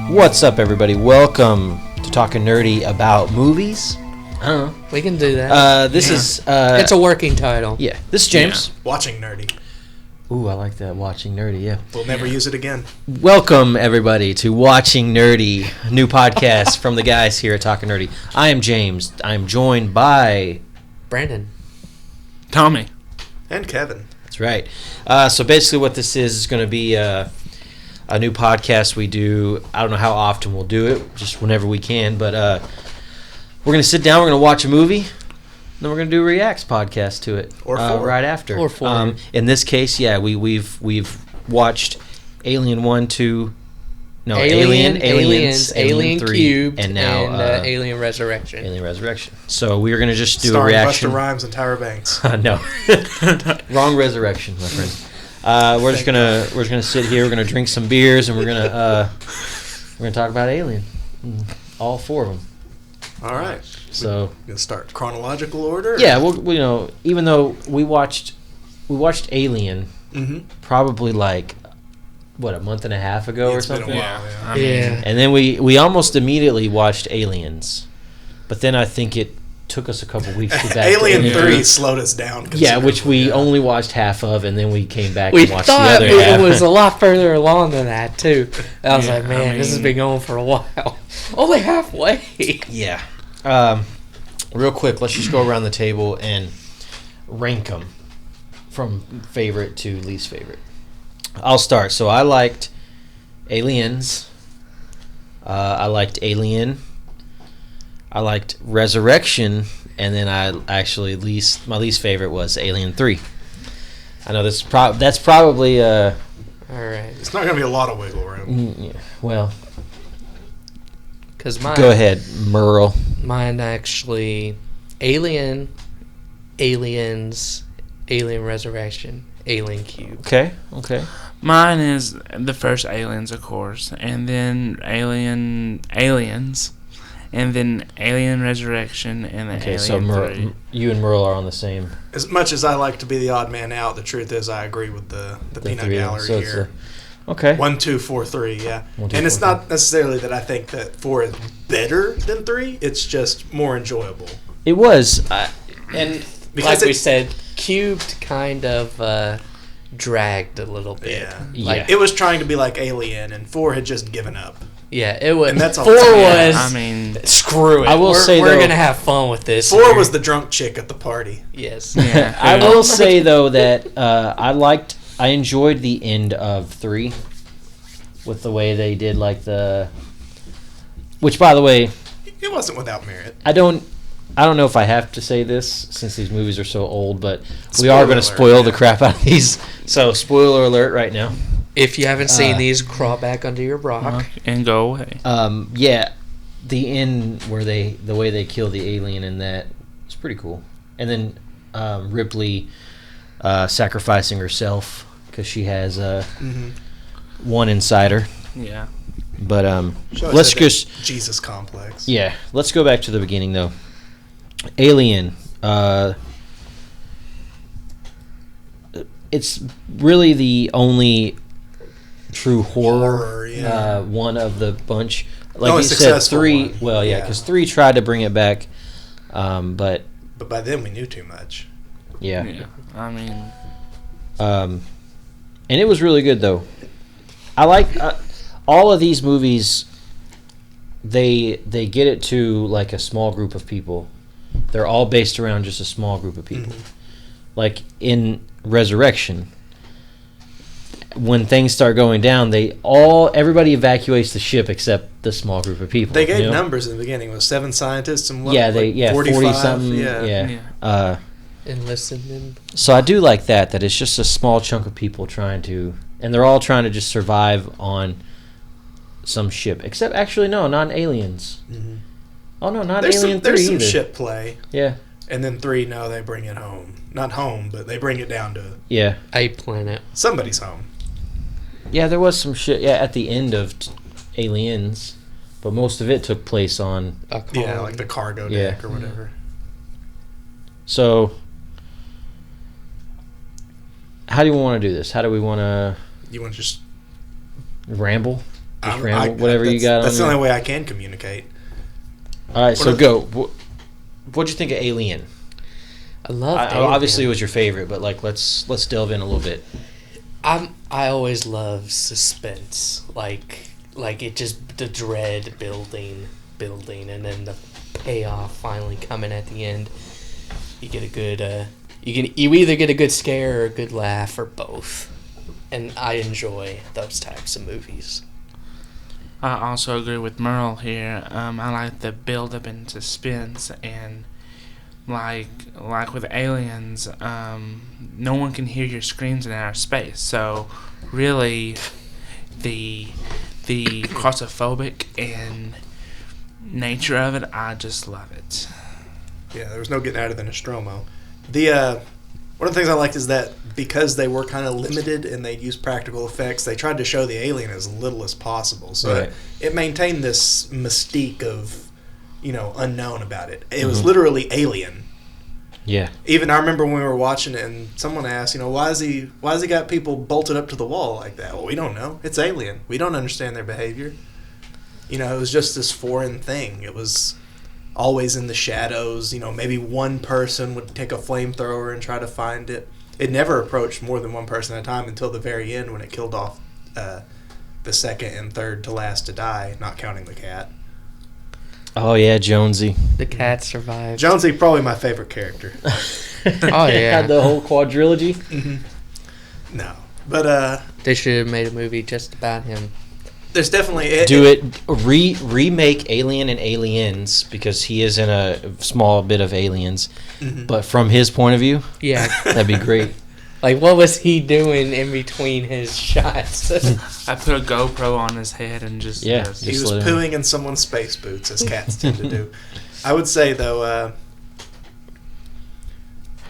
What's up, everybody? Welcome to Talking Nerdy About Movies. I don't know. We can do that. This is... it's a working title. Yeah. This is James. Yeah. Watching Nerdy. Ooh, I like that. Watching Nerdy, yeah. We'll never use it again. Welcome, everybody, to Watching Nerdy, new podcast from the guys here at Talking Nerdy. I am James. I'm joined by... Brandon. Tommy. And Kevin. That's right. So basically what this is going to be a new podcast we do. I don't know how often we'll do it, just whenever we can. But we're going to sit down, we're going to watch a movie, then we're going to do a Reacts podcast to it. Or four. Right after. Or four. In this case, yeah, we've watched Alien 1, 2... No, Aliens, Alien 3, Cubed, and now Alien Resurrection. Alien Resurrection. So we are going to just do Starring a reaction. Busta Rhymes and Tyra Banks. No, wrong resurrection, my friend. We're just gonna sit here. We're gonna drink some beers, and we're gonna talk about Alien, all four of them. All right. So We're gonna start chronological order. yeah, we'll even though we watched Alien, probably like a month and a half ago or It's been something. a while. Yeah. Yeah. And then we almost immediately watched Aliens, but then I think it took us a couple weeks to get back Alien to 3 slowed us down. Yeah, which we considerably, only watched half of, and then we came back We and watched the thought other half. it was a lot further along than that, too. I was Yeah, like, man, I this has mean- been going for a while. Only halfway. Yeah. Real quick, let's just go around the table and rank them from favorite to least favorite. I'll start. So I liked Aliens. I liked Alien. I liked Resurrection, and then my least favorite was Alien 3. I know that's probably All right. It's not gonna be a lot of wiggle room. yeah, well, Because go ahead, Merle. mine actually, Alien, Aliens, Alien Resurrection, Alien Cube. Okay. Mine is the first Aliens, of course, and then Aliens, and then Alien Resurrection, and then Okay, Alien so 3. you and Merle are on the same. As much as I like to be the odd man out, the truth is I agree with the peanut three. gallery So it's here. Okay. 1, 2, 4, 3, yeah. 1, 2, And it's 4, not necessarily that I think that 4 is better than 3. It's just more enjoyable. It was, and Because like we said, Cubed kind of dragged a little bit. Yeah. Yeah. It was trying to be like Alien, and 4 had just given up. Yeah, it was. And that's all 4 it's- was. I mean, Screw it. I will say, we're though- gonna have fun with this. 4 here. was the drunk chick at the party. Yes. yeah, I will say though that I enjoyed the end of 3 with the way they did which by the way, It wasn't without merit. I don't know if I have to say this since these movies are so old, but we Spoiler are going to alert, spoil the yeah. crap out of these. So spoiler alert right now. If you haven't seen these, crawl back under your rock. and go away. Yeah, the end where the way they kill the alien in that is pretty cool, and then Ripley sacrificing herself because she has one inside her. Yeah. But Show us let's that just Jesus complex. yeah, let's go back to the beginning though. Alien. It's really the only true horror, yeah. one of the bunch. Like a you said, successful 3. one. Well, yeah, Yeah. because 3 tried to bring it back, but But by then we knew too much. yeah. Yeah. I mean, And it was really good though. I like all of these movies. They get it to like a small group of people. They're all based around just a small group of people. Like in Resurrection, when things start going down, everybody evacuates the ship except the small group of people. They gave you know? numbers in the beginning. It was 7 scientists and what? Yeah, 45? 40 something. Yeah. Yeah. And listen. So I do like that it's just a small chunk of people and they're all trying to just survive on some ship. Except, actually, no, not aliens. Mhm. Oh, no, not There's Alien 3 some either. ship play. Yeah, And then 3, no, they bring it home. Not home, but they bring it down to yeah. A planet. somebody's home. Yeah, there was some shit, at the end of Aliens. But most of it took place on... A Yeah, colony. like the cargo Yeah. deck or whatever. So... How do we want to do this? How do we want to You want to just ramble? Just ramble, whatever you got. That's the on only way I can communicate. All right, so go. What'd you think of Alien? I love obviously it was your favorite, but like let's delve in a little bit. I always love suspense, like it just the dread building, and then the payoff finally coming at the end. You get a good you either get a good scare or a good laugh or both, and I enjoy those types of movies. I also agree with Merle here. I like the build up and suspense, and like with Aliens, no one can hear your screams in outer space. So really, the claustrophobic and nature of it, I just love it. Yeah, there was no getting out of the Nostromo. One of the things I liked is that because they were kind of limited and they used practical effects, they tried to show the alien as little as possible. So Right. it maintained this mystique of, unknown about it. It was literally alien. Yeah. Even I remember when we were watching it and someone asked, why has he got people bolted up to the wall like that? Well, we don't know. It's alien. We don't understand their behavior. It was just this foreign thing. It was always in the shadows. Maybe one person would take a flamethrower and try to find it. It never approached more than one person at a time until the very end when it killed off the second and third to last to die, not counting the cat. Oh yeah, Jonesy. The cat survived. Jonesy, probably my favorite character. Oh yeah, Had the whole quadrilogy. No, but they should have made a movie just about him. there's definitely remake Alien and Aliens, because he is in a small bit of Aliens, but from his point of view, Yeah, that'd be great. like what was he doing in between his shots? I put a GoPro on his head and just Yeah. He Just was let him- pooing in someone's space boots, as cats tend to do. I would say, though,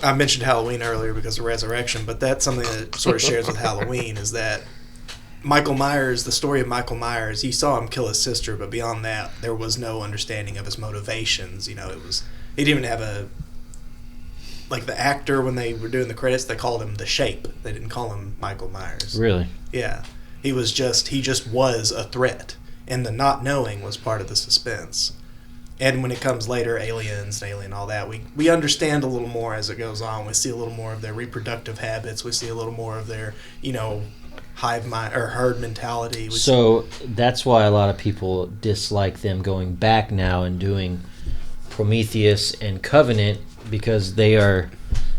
I mentioned Halloween earlier because of Resurrection, but that's something that sort of shares with Halloween, is that Michael Myers, the story of Michael Myers, you saw him kill his sister, but beyond that, there was no understanding of his motivations. He didn't even have like the actor, when they were doing the credits, they called him The Shape. They didn't call him Michael Myers. Really? Yeah. He just was a threat, and the not knowing was part of the suspense. And when it comes later, Aliens and Alien, all that, we understand a little more as it goes on. We see a little more of their reproductive habits. We see a little more of their, hive mind or herd mentality. So that's why a lot of people dislike them going back now and doing Prometheus and Covenant, because they are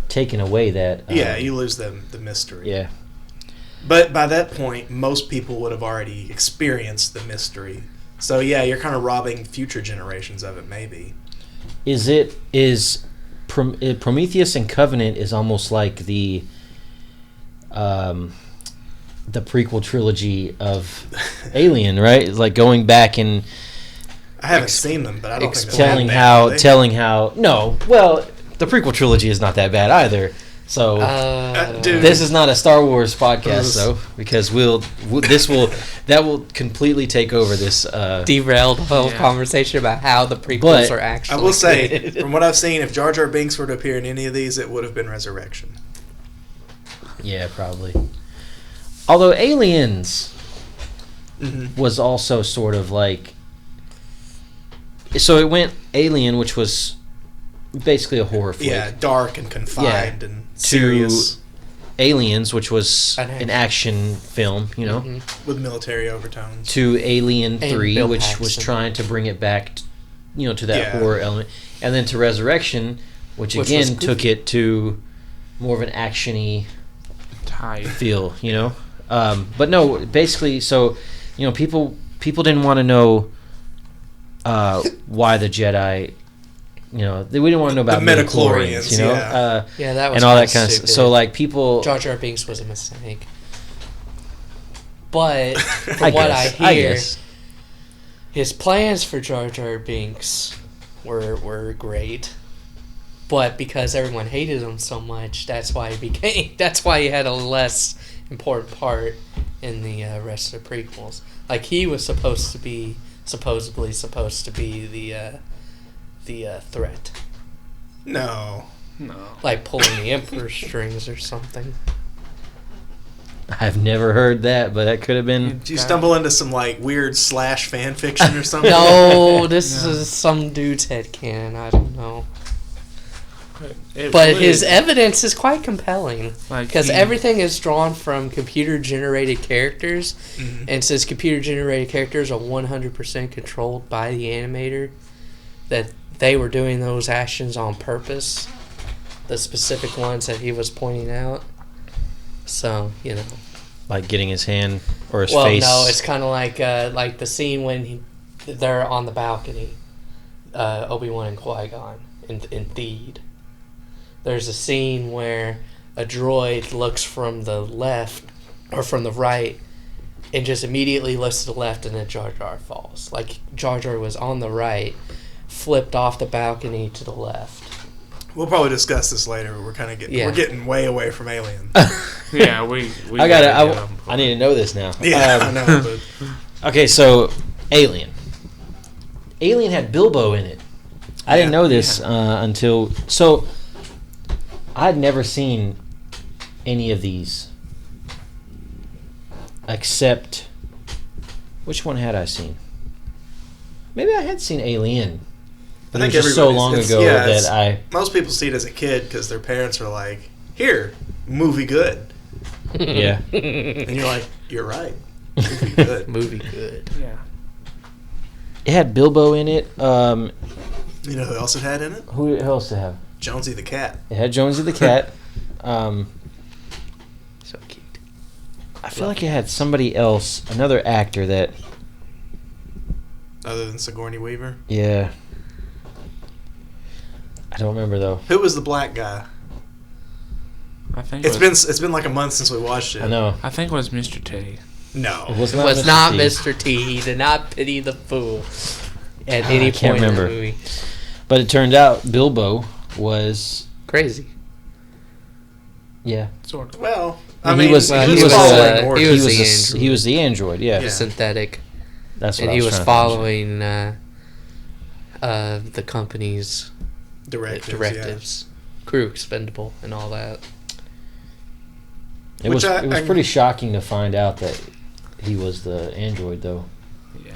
taking away that. You lose the mystery. Yeah. But by that point, most people would have already experienced the mystery. So yeah, you're kind of robbing future generations of it, maybe. Prometheus and Covenant is almost like the prequel trilogy of Alien, right? It's like going back and I haven't seen them, but I don't think telling how the prequel trilogy is not that bad either. So dude, this is not a Star Wars podcast, though, because that will completely take over this. Derailed the whole conversation about how the prequels are actually. I will say, created. from what I've seen, if Jar Jar Binks were to appear in any of these, it would have been Resurrection. Yeah, probably. Although Aliens was also sort of like, so it went Alien, which was basically a horror flick. Yeah, dark and confined and serious. To Aliens, which was an action film, with military overtones. To Alien And 3, Bill which Paxton. was trying to bring it back, to that horror element. And then to Resurrection, which again took it to more of an action-y type feel, But no, basically, so, people didn't want to know why the Jedi, we didn't want to know about The midichlorians, midichlorians, that was and all that kind of stupid. stuff. So, like, people... Jar Jar Binks was a mistake. But I from what I guess. hear, his plans for Jar Jar Binks were great. But because everyone hated him so much, that's why he had a less important part in the rest of the prequels. Like, he was supposedly supposed to be the threat. No. Like pulling the Emperor's strings or something. I've never heard that, but that could have been. Did you stumble into some like weird slash fan fiction or something? No, this is some dude's headcanon. I don't know. But his evidence is quite compelling because everything is drawn from computer-generated characters, and since computer-generated characters are 100% controlled by the animator, that they were doing those actions on purpose, the specific ones that he was pointing out. So, like getting his hand or his well, face. no, it's kind of like the scene when they're on the balcony, Obi-Wan and Qui-Gon in Theed. There's a scene where a droid looks from the left or from the right and just immediately looks to the left, and then Jar Jar falls. Like Jar Jar was on the right, flipped off the balcony to the left. We'll probably discuss this later. We're kind of we're getting way away from Alien. Yeah, we I need to know this now. Yeah, I know. But. Okay, so Alien had Bilbo in it. I didn't know this until I'd never seen any of these except which one had I seen? Maybe I had seen Alien. But it was just so long ago that most people see it as a kid because their parents are like, "Here, movie good." Yeah, and you're like, "You're right, movie good." Movie good. Yeah. It had Bilbo in it. You know who else it had in it? Who else did it have? Jonesy the cat. It had Jonesy the cat. So cute. I feel like it had somebody else, another actor that. Other than Sigourney Weaver. Yeah. I don't remember though. Who was the black guy? I think it's been like a month since we watched it. I know. I think it was Mr. T. No, It was not T. Mr. T. He did not pity the fool at any point in the movie. But it turned out Bilbo was crazy. Yeah. Sort of. Well, he was the android. Yeah. Synthetic. That's what and I he was was following the company's directives. Crew expendable and all that. It was pretty shocking to find out that he was the android, though. Yeah.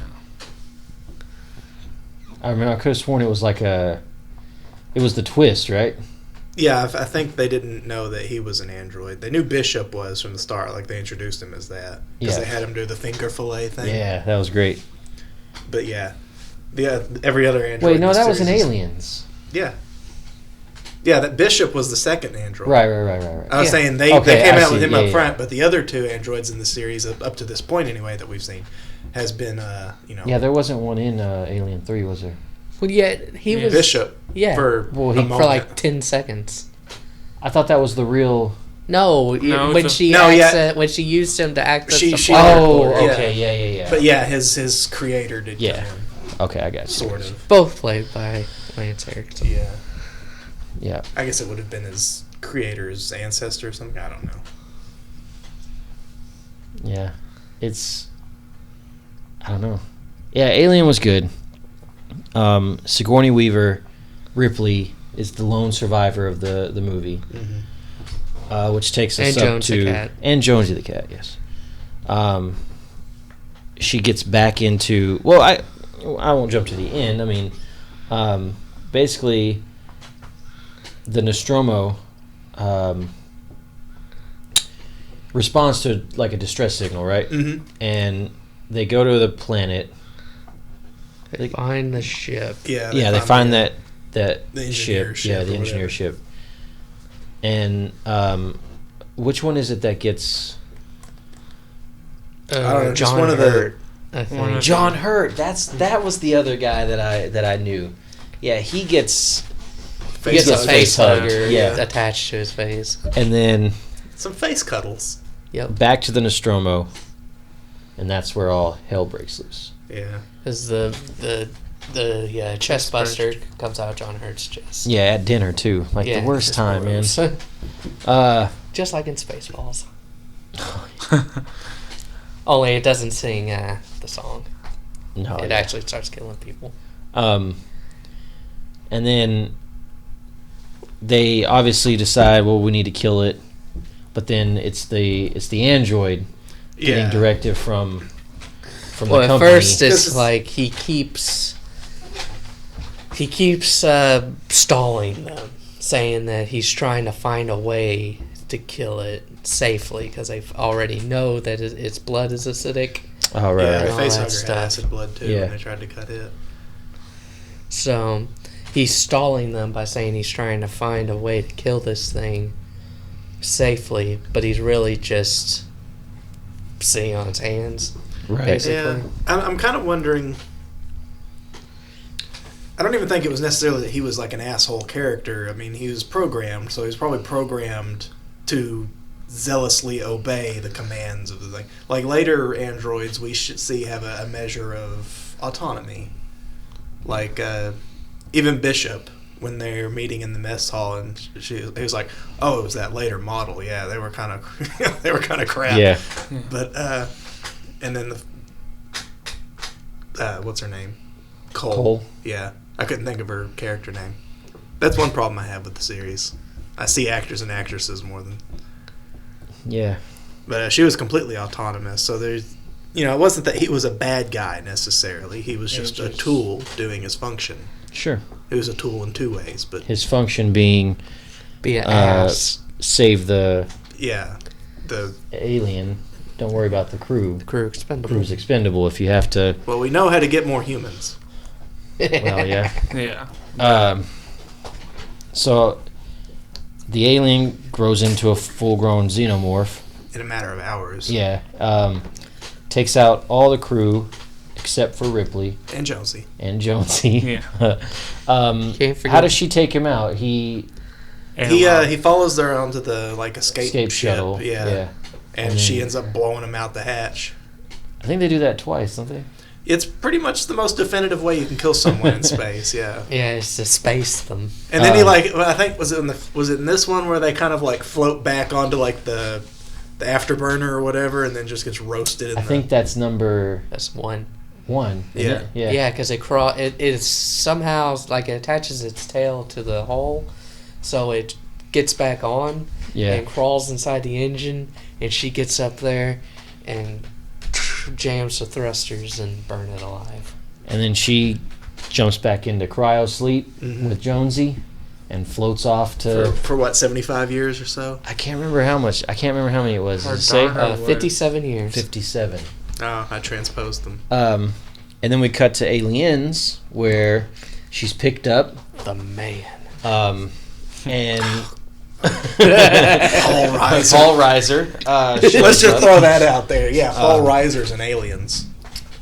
I remember I could have sworn it was it was the twist, right? Yeah, I think they didn't know that he was an android. They knew Bishop was from the start. Like, they introduced him as that. Because they had him do the finger fillet thing. Yeah, that was great. But, every other android... Wait, no, that was in Aliens. Yeah. Yeah, that Bishop was the second android. Right. I was saying they came out with him up front, but the other two androids in the series, up to this point anyway, that we've seen, has been, Yeah, there wasn't one in Alien 3, was there? Well, yeah, he was... Bishop. Yeah. For like 10 seconds. I thought that was the real... No, when she used him to act as the father. Okay, yeah. But yeah, his creator did come in. Okay, I got you. Sort of. Both played by Lance Erickson. Yeah. Yeah. I guess it would have been his creator's ancestor or something. I don't know. Yeah. I don't know. Yeah, Alien was good. Sigourney Weaver, Ripley, is the lone survivor of the movie. Mm-hmm. Which takes us up to... And Jonesy the cat, yes. She gets back into... Well, I won't jump to the end. I mean, basically... The Nostromo responds to like a distress signal, right? Mm-hmm. And they go to the planet. They find the ship. Yeah, they find that the ship. Yeah, the engineer ship. And which one is it that gets? I don't know. Just John one of Hurt. John Hurt. That was the other guy that I knew. Yeah, he gets. He gets a face hugger yeah. attached to his face. And then... Some face cuddles. Yep. Back to the Nostromo. And that's where all hell breaks loose. Yeah. Because the chest buster comes out John Hurt's chest. Yeah, at dinner, too. Like, the worst time, man. Just like in Spaceballs. Only it doesn't sing the song. No. It actually starts killing people. And then... They obviously decide, well, we need to kill it. but then it's the android getting directive from the Well, at company. first it's like he keeps stalling them, saying that he's trying to find a way to kill it safely because they already know that its blood is acidic. Oh right. Yeah, right. the all facehugger that had stuff. acid blood too Yeah. when they tried to cut it. So he's stalling them by saying he's trying to find a way to kill this thing safely, but he's really just sitting on his hands. Right. Basically. Yeah, I'm kind of wondering. I don't even think it was necessarily that he was like an asshole character. I mean, he was programmed, so he was probably programmed to zealously obey the commands of the thing. Like later androids, we should see have a measure of autonomy. Like even Bishop, when they're meeting in the mess hall, and he was like, "Oh, it was that later model. Yeah, they were kind of crap." Yeah. But and then the what's her name? Cole. Yeah, I couldn't think of her character name. That's one problem I have with the series. I see actors and actresses more than. Yeah. But she was completely autonomous, so there's, it wasn't that he was a bad guy necessarily. He was just a tool doing his function. Sure. He was a tool in two ways, but His function being Be an ass. save the yeah, the alien. Don't worry about the crew. Crew expendable. Crew's expendable if you have to. well, we know how to get more humans. Well, yeah. Yeah. So the alien grows into a full-grown xenomorph. In a matter of hours. Yeah. Takes out all the crew except for Ripley And Jonesy. and Jonesy. Yeah. Can't forget- How does she take him out? He He follows her onto the escape escape ship. shuttle. Yeah. And she ends up blowing him out the hatch. I think they do that twice, don't they? It's pretty much the most definitive way you can kill someone in space. Yeah. Yeah, it's to space them. And then I think was it in this one where they kind of float back onto the afterburner or whatever, and then just gets roasted. I think that's number That's one. 1. isn't Yeah. it? Yeah. Yeah, because it is somehow it attaches its tail to the hull, so it gets back on Yeah. and crawls inside the engine, and she gets up there and jams the thrusters and burn it alive. And then she jumps back into cryo sleep Mhm. with Jonesy and floats off to. for what 75 years or so. I can't remember how much. I can't remember how many it was. Her Does it say? daughter- 57 years. 57. Oh, I transposed them. And then we cut to Aliens, where she's picked up, The man. and Paul Reiser. Paul Reiser. Let's shows just up. throw that out there. Yeah, Paul Reiser's in Aliens.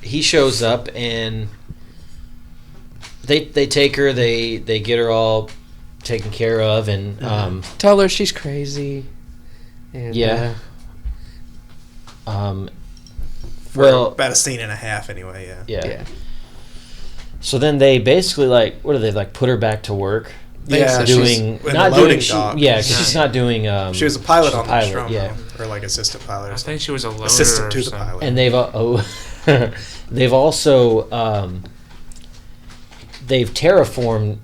He shows up, and they take her. They get her all taken care of, and Tell her she's crazy. And, Yeah. For well, about a scene and a half, anyway. Yeah. yeah. So then they basically what do they put her back to work? Yeah, doing she's in not the doing loading dock. yeah, 'cause she's not doing. She was a pilot she's a on the pilot, Nostromo, yeah. or assistant pilot. Or I something. think she was a loader Assistant to or the something. pilot. And they've also they've terraformed.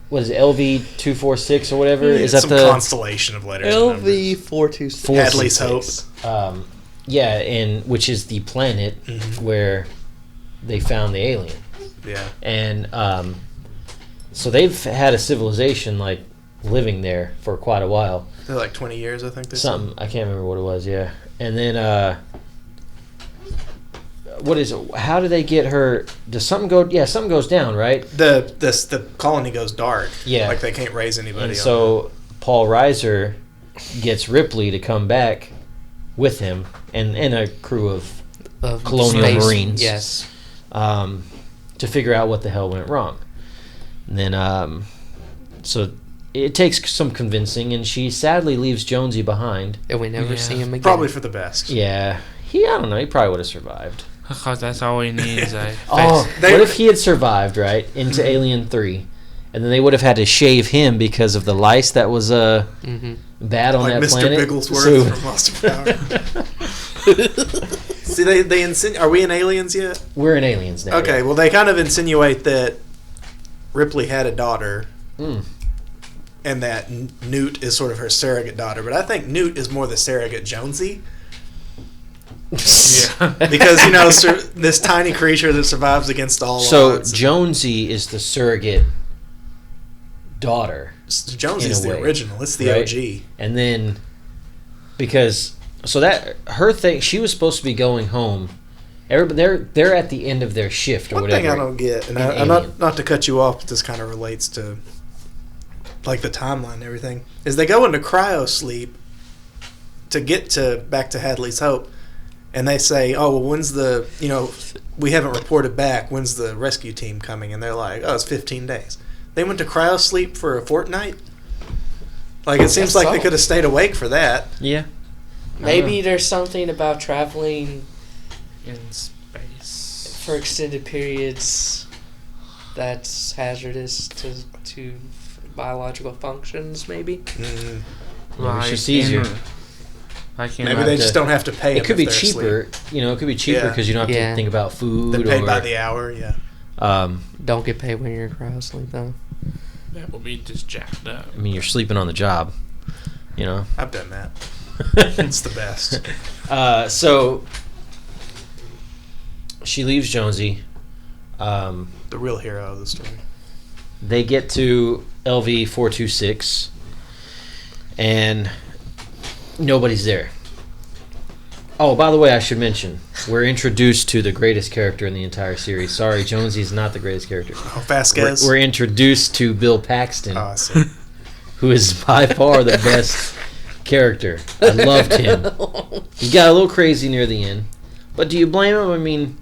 What is it, LV-246 or whatever? Is that some the constellation of letters? and numbers. LV-426. Hadley's Hope. Yeah, and which is the planet Mhm. where they found the alien. Yeah. And so they've had a civilization living there for quite a while. They're 20 years, I think. Something I can't remember what it was. Yeah, and then what is it? How do they get her? Does something go? Yeah, something goes down, right? The colony goes dark. Yeah. They can't raise anybody. And so Paul Reiser gets Ripley to come back with him and a crew of Colonial space- Marines. Yes. to figure out what the hell went wrong. And then so it takes some convincing, and she sadly leaves Jonesy behind. And we never Yeah. see him again. Probably for the best. Yeah, I don't know. He probably would have survived. Because that's all he needs. Oh, They- what if he had survived, right, into Alien 3? And then they would have had to shave him because of the lice that was Mm-hmm. bad on Like that Mr. planet. Bigglesworth from Lost Power. See, they insinuate. Are we in Aliens yet? We're in Aliens now. Okay, well, they kind of insinuate that Ripley had a daughter, Mm. and that Newt is sort of her surrogate daughter. But I think Newt is more the surrogate Jonesy. Yeah. Because, this tiny creature that survives against all odds. So Jonesy is the surrogate daughter. Jonesy's the original. It's the right? OG. And then, that her thing, she was supposed to be going home. They're at the end of their shift or One whatever. thing I don't get, and I'm not to cut you off, but this kind of relates to like the timeline and everything, is they go into cryo sleep to get back to Hadley's Hope, and they say, "Oh, well, when's the we haven't reported back. When's the rescue team coming?" And they're like, "Oh, it's 15 days." They went to cryo sleep for a fortnight. Like it seems like they could have stayed awake for that. Yeah. Maybe there's something about traveling In space. for extended periods that's hazardous to biological functions, maybe. Mm. Maybe it's just easier. Maybe they just don't have to pay. It could be cheaper. It could be cheaper because you don't have to think about food. They're paid by the hour. Yeah. Don't get paid when you're in cryo sleep, though. That will be just jacked up. I mean, you're sleeping on the job. I've done that. It's the best. So she leaves Jonesy. The real hero of the story. They get to LV 426, and nobody's there. Oh, by the way, I should mention, we're introduced to the greatest character in the entire series. Sorry, Jonesy is not the greatest character. Oh, Vasquez? We're introduced to Bill Paxton, I see. who is by far the best character. I loved him. He got a little crazy near the end. But do you blame him? I mean...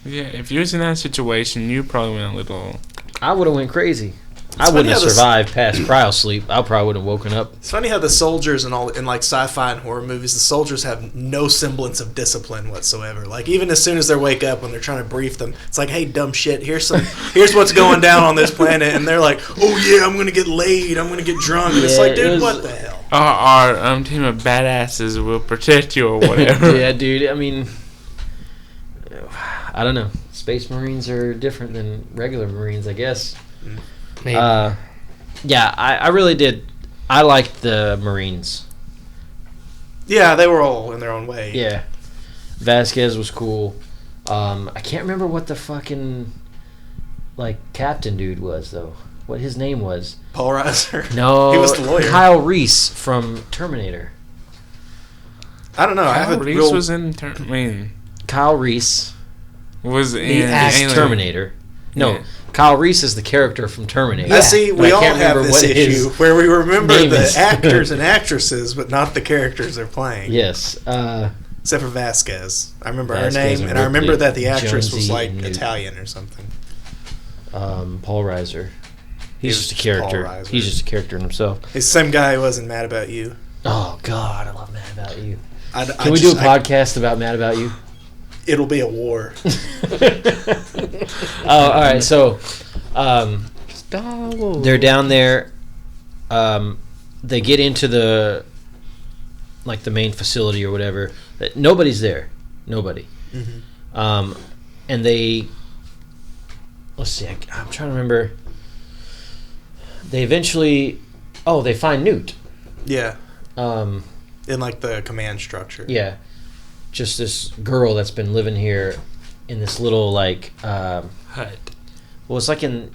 Yeah, if you was in that situation, you probably went a little... I would have went crazy. I wouldn't have survived past cryo sleep. I probably would have woken up. It's funny how the soldiers in like sci-fi and horror movies, the soldiers have no semblance of discipline whatsoever. Like even as soon as they wake up when they're trying to brief them, it's like, "Hey, dumb shit, here's what's going down on this planet," and they're like, "Oh yeah, I'm gonna get laid, I'm gonna get drunk." And it's like, dude, what the hell? Our team of badasses will protect you or whatever. Yeah, dude. I mean, I don't know. Space Marines are different than regular Marines, I guess. Maybe. Yeah, I really did. I liked the Marines. Yeah, they were all in their own way. Yeah. Vasquez was cool. I can't remember what the fucking captain dude was though. What his name was? Paul Reiser. No, he was the lawyer. Kyle Reese from Terminator. I don't know. Kyle Reese was in Kyle Reese was in Alien. Terminator. No, yeah. Kyle Reese is the character from Terminator. Yeah. See, we all have this what issue where we remember the is. actors and actresses, but not the characters they're playing. Yes. Except for Vasquez. I remember her Vasquez name, and I remember that the actress Jonesy was like and Italian or something. Paul Reiser. He's just a Paul character. Reiser. He's just a character in himself. He's the same guy who wasn't Mad About You. Oh, God, I love Mad About You. Can we do a podcast about Mad About You? It'll be a war. All right, so they're down there. They get into the main facility or whatever. Nobody's there. Nobody. Mm-hmm. And they... Let's see. I'm trying to remember. They eventually... Oh, they find Newt. Yeah. In the command structure. Yeah. Just this girl that's been living here in this little hut. Well, it's in...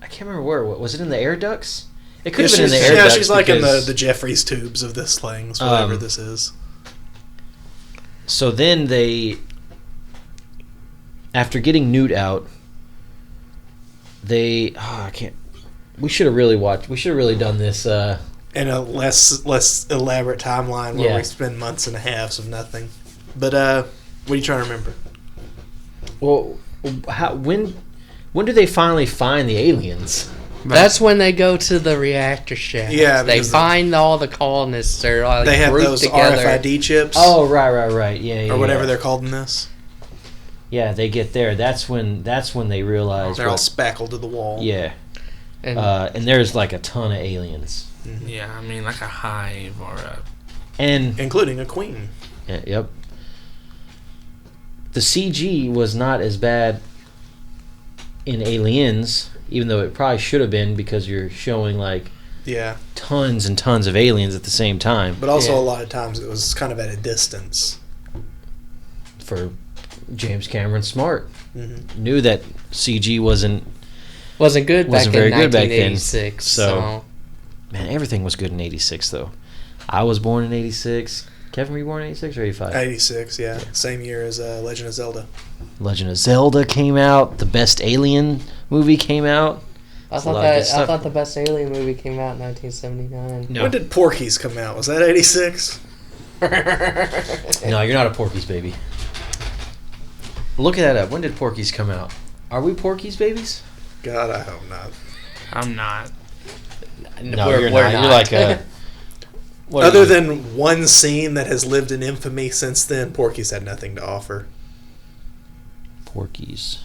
I can't remember where. Was it in the air ducts? It could have been in the air ducts. Yeah, she's like in the Jeffries tubes of this things, whatever this is. So then they... After getting Newt out, they... Oh, I can't... We should have really watched... We should have really done this... in a less elaborate timeline where we spend months and a half of nothing. But what are you trying to remember? Well, when do they finally find the aliens? That's when they go to the reactor shaft. Yeah, they find all the colonists. They have those together. RFID chips. Oh, right. Yeah. Or whatever they're called in this. Yeah, they get there. That's when they realize they're all spackled to the wall. Yeah, and there's a ton of aliens. Mm-hmm. Yeah, I mean a hive or and including a queen. Yeah, yep. The CG was not as bad in Aliens, even though it probably should have been because you're showing Yeah. tons and tons of aliens at the same time But also Yeah. a lot of times it was kind of at a distance. for James Cameron. Smart. Mm-hmm. Knew that CG wasn't good Wasn't back very in good back then, 1986. so- Man, everything was good in 86, though. I was born in 86. Kevin, were you born in 86 or 85? 86, yeah. Same year as Legend of Zelda. Legend of Zelda came out. The best Alien movie came out. I a thought lot of good I stuff. thought the best Alien movie came out in 1979. No. When did Porky's come out? Was that 86? No, you're not a Porky's baby. Look at that up. When did Porky's come out? Are we Porky's babies? God, I hope not. I'm not. No, you're not. You're like a... what are Other you? than one scene that has lived in infamy since then, Porky's had nothing to offer. Porky's.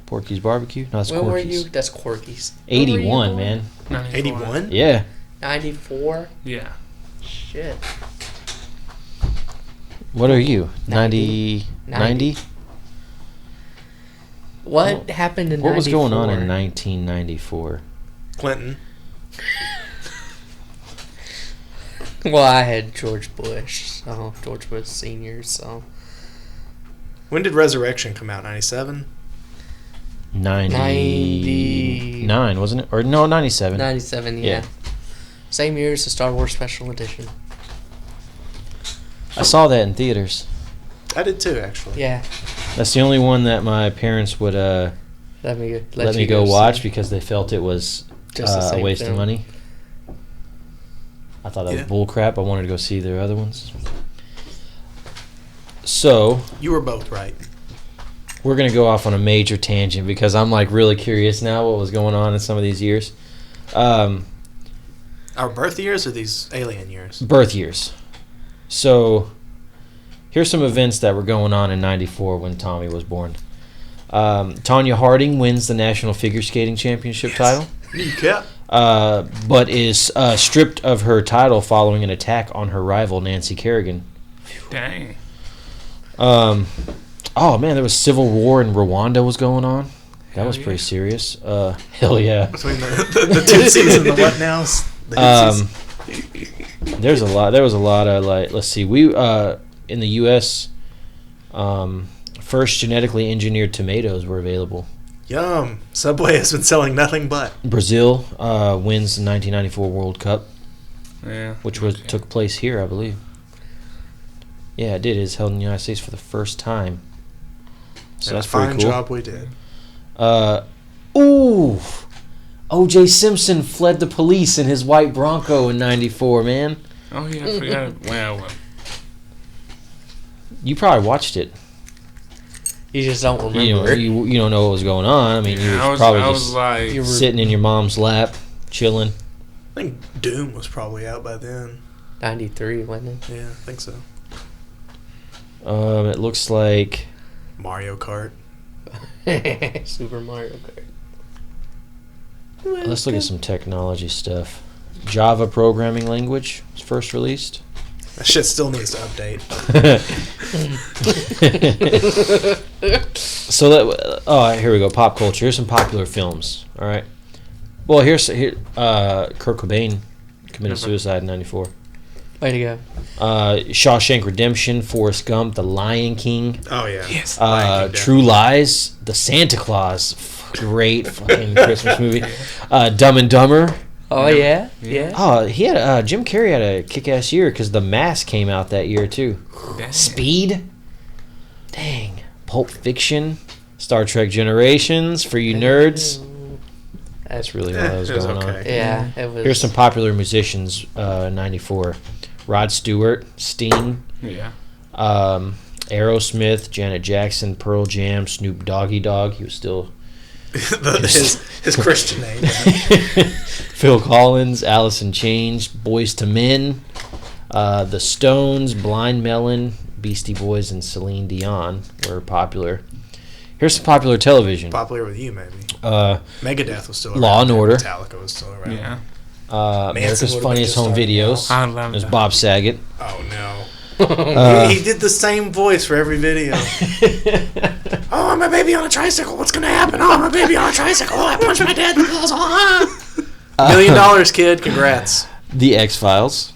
Porky's Barbecue? No, that's When were Corky's. you? That's Corky's. 81, man. 94. 81? Yeah. 94? Yeah. Shit. What are you? 90? 90. 90? What happened in 94? What was going on in 1994? Clinton. Well, I had George Bush. So George Bush Sr., so... When did Resurrection come out? 97? 99, wasn't it? Or no, 97. 97, yeah. Yeah. Same year as the Star Wars Special Edition. I saw that in theaters. I did too, actually. Yeah. That's the only one that my parents would Let me go watch see. because they felt it was Just the a same waste film. of money. I thought that Yeah. was bull crap. I wanted to go see their other ones. So You were both right. we're gonna go off on a major tangent because I'm like really curious now what was going on in some of these years. Our birth years or these alien years? Birth years. So here's some events that were going on in '94 when Tommy was born. Tanya Harding wins the National Figure Skating Championship title. You kept. But is stripped of her title following an attack on her rival Nancy Kerrigan. Dang. Oh man, there was civil war in Rwanda was going on. That was Hell pretty yeah. serious. Hell yeah. Between the Tutsis and the what nows? The Hutsis. There was a lot of like. Let's see. We in the U.S. First genetically engineered tomatoes were available. Yum. Subway has been selling nothing but. Brazil wins the 1994 World Cup, Yeah. which took place here, I believe. Yeah, it did. It's held in the United States for the first time. So And that's a pretty fine cool. job we did. Ooh, O.J. Simpson fled the police in his white Bronco in '94. Man, Oh yeah, I forgot. Well, you probably watched it. You just don't remember. You don't know what was going on. I mean, you I was probably was just like, You were- sitting in your mom's lap, chilling. I think Doom was probably out by then. 93, wasn't Yeah, I think so. It looks like Mario Kart. it? Super Mario Kart. let's look at some technology stuff. Java programming language was first released. That shit still needs to update. So here we go. Pop culture. Here's some popular films. All right. Well, Kurt Cobain committed suicide in '94. Way to go. Shawshank Redemption, Forrest Gump, The Lion King, Oh, yeah. yes. Lion King, True Lies, The Santa Claus, great fucking Christmas movie. Dumb and Dumber. Oh, yeah? Yeah. Yeah. Oh, he had Jim Carrey had a kick-ass year because The Mask came out that year too. Dang. Speed, dang, Pulp Fiction, Star Trek Generations for you nerds. That's really what was it was going on. okay. Yeah, it was. Here's some popular musicians. '94, Rod Stewart, Sting, Yeah. Aerosmith, Janet Jackson, Pearl Jam, Snoop Doggy Dogg. He was still his Christian name. Yeah. Phil Collins, Alice in Chains, Boys to Men, The Stones, Blind Melon, Beastie Boys, and Celine Dion were popular. Here's some popular television. Popular with you, maybe. Megadeth was still around. Law and Order. Metallica was still around. Yeah. America's would've been Funniest just Home starting Videos. I love There's that. Bob Saget. Oh, no. Uh, He did the same voice for every video. Oh, I'm a baby on a tricycle. What's going to happen? Oh, I'm a baby on a tricycle. Oh, I punched my dad in the balls. $1 million, kid. Congrats. The X-Files.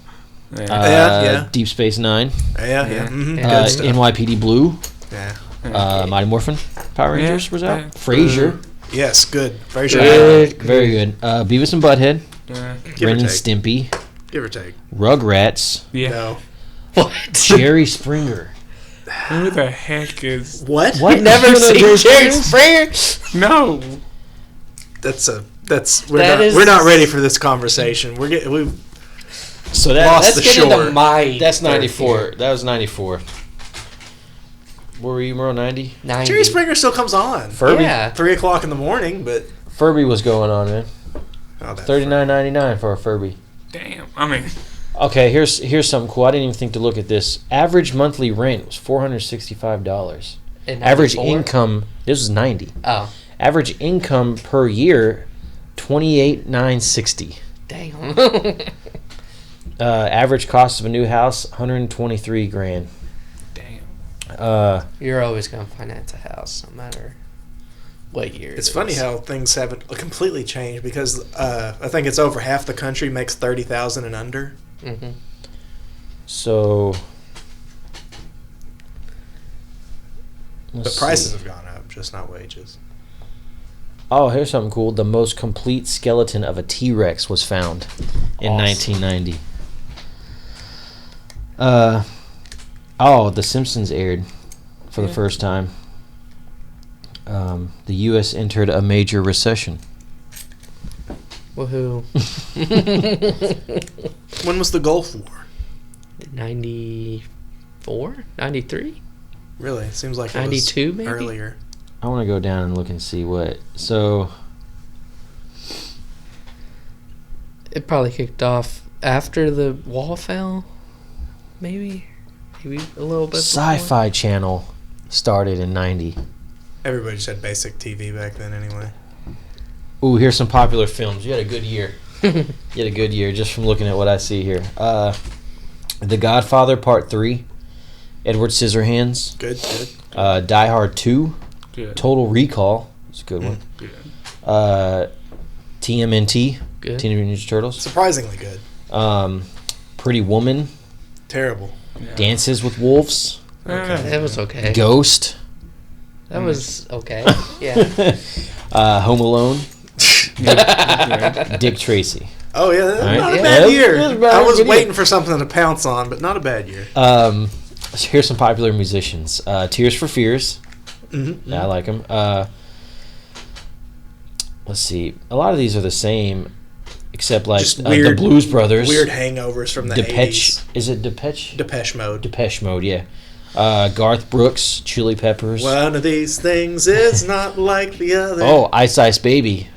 Yeah. Deep Space Nine. Yeah. Mm-hmm. Yeah. Good stuff. NYPD Blue. Yeah. Mighty Morphin Power Rangers was out. Yeah. Frasier. Yes, good. Very sure. Very good. Beavis and Butthead. Give Ren or and take. Stimpy. Give or take. Rugrats. Yeah. No. What? Jerry Springer. Who the heck is? What? What? You never You know seen Jerry Springer? Springer? No. We're not ready for this conversation. We So Lost Let's the get shore. into my. that's third 94. year. That was 94. Where were you, Merle? 90? 90. Jerry Springer still comes on. Furby. Yeah. 3:00 in the morning, but Furby was going on, man. oh, that $39.99 for a Furby. Damn. I mean, Okay, here's something cool. I didn't even think to look at this. Average monthly rent was $465. In Average 94? income. This was 90. Oh, Average income per year, $28,960. damn. Average cost of a new house, $123,000. damn. You're always gonna finance a house, no matter what year. It's it funny is. how things haven't completely changed because I think it's over half the country makes 30,000 and under. Mhm. So. But let's prices see. have gone up, just not wages. Oh, here's something cool. The most complete skeleton of a T-Rex was found in Awesome. 1990. The Simpsons aired for the Yeah. first time. The U.S. entered a major recession. Woohoo. When was the Gulf War? 94? 93? Really? It seems like it 92 was maybe? earlier. I want to go down and look and see what. So, It probably kicked off after the wall fell. Maybe a little bit. Sci-Fi Channel started in 90. Everybody just had basic TV back then anyway. Ooh, here's some popular films. You had a good year. You had a good year just from looking at what I see here. The Godfather Part 3. Edward Scissorhands. Good. Die Hard 2. Good. Total Recall. It's a good one. Good. TMNT. Good. Teenage Mutant Ninja Turtles. Surprisingly good. Pretty Woman. Terrible. Yeah. Dances with Wolves. Okay. That was okay. Ghost. That was okay. Yeah. Home Alone. Good. Dick Tracy. Oh yeah, that's Alright. not a Yeah. bad It year. was bad. I was Good year. waiting for something to pounce on, but not a bad year. Here's some popular musicians. Tears for Fears. Mm-hmm. Yeah, I like them. Let's see. A lot of these are the same, except like Just the weird- Blues Brothers. Weird hangovers from the Depeche. 80s. Is it Depeche? Depeche Mode. Depeche Mode, yeah. Garth Brooks, Chili Peppers. One of these things is not like the other. Oh, Ice Ice Baby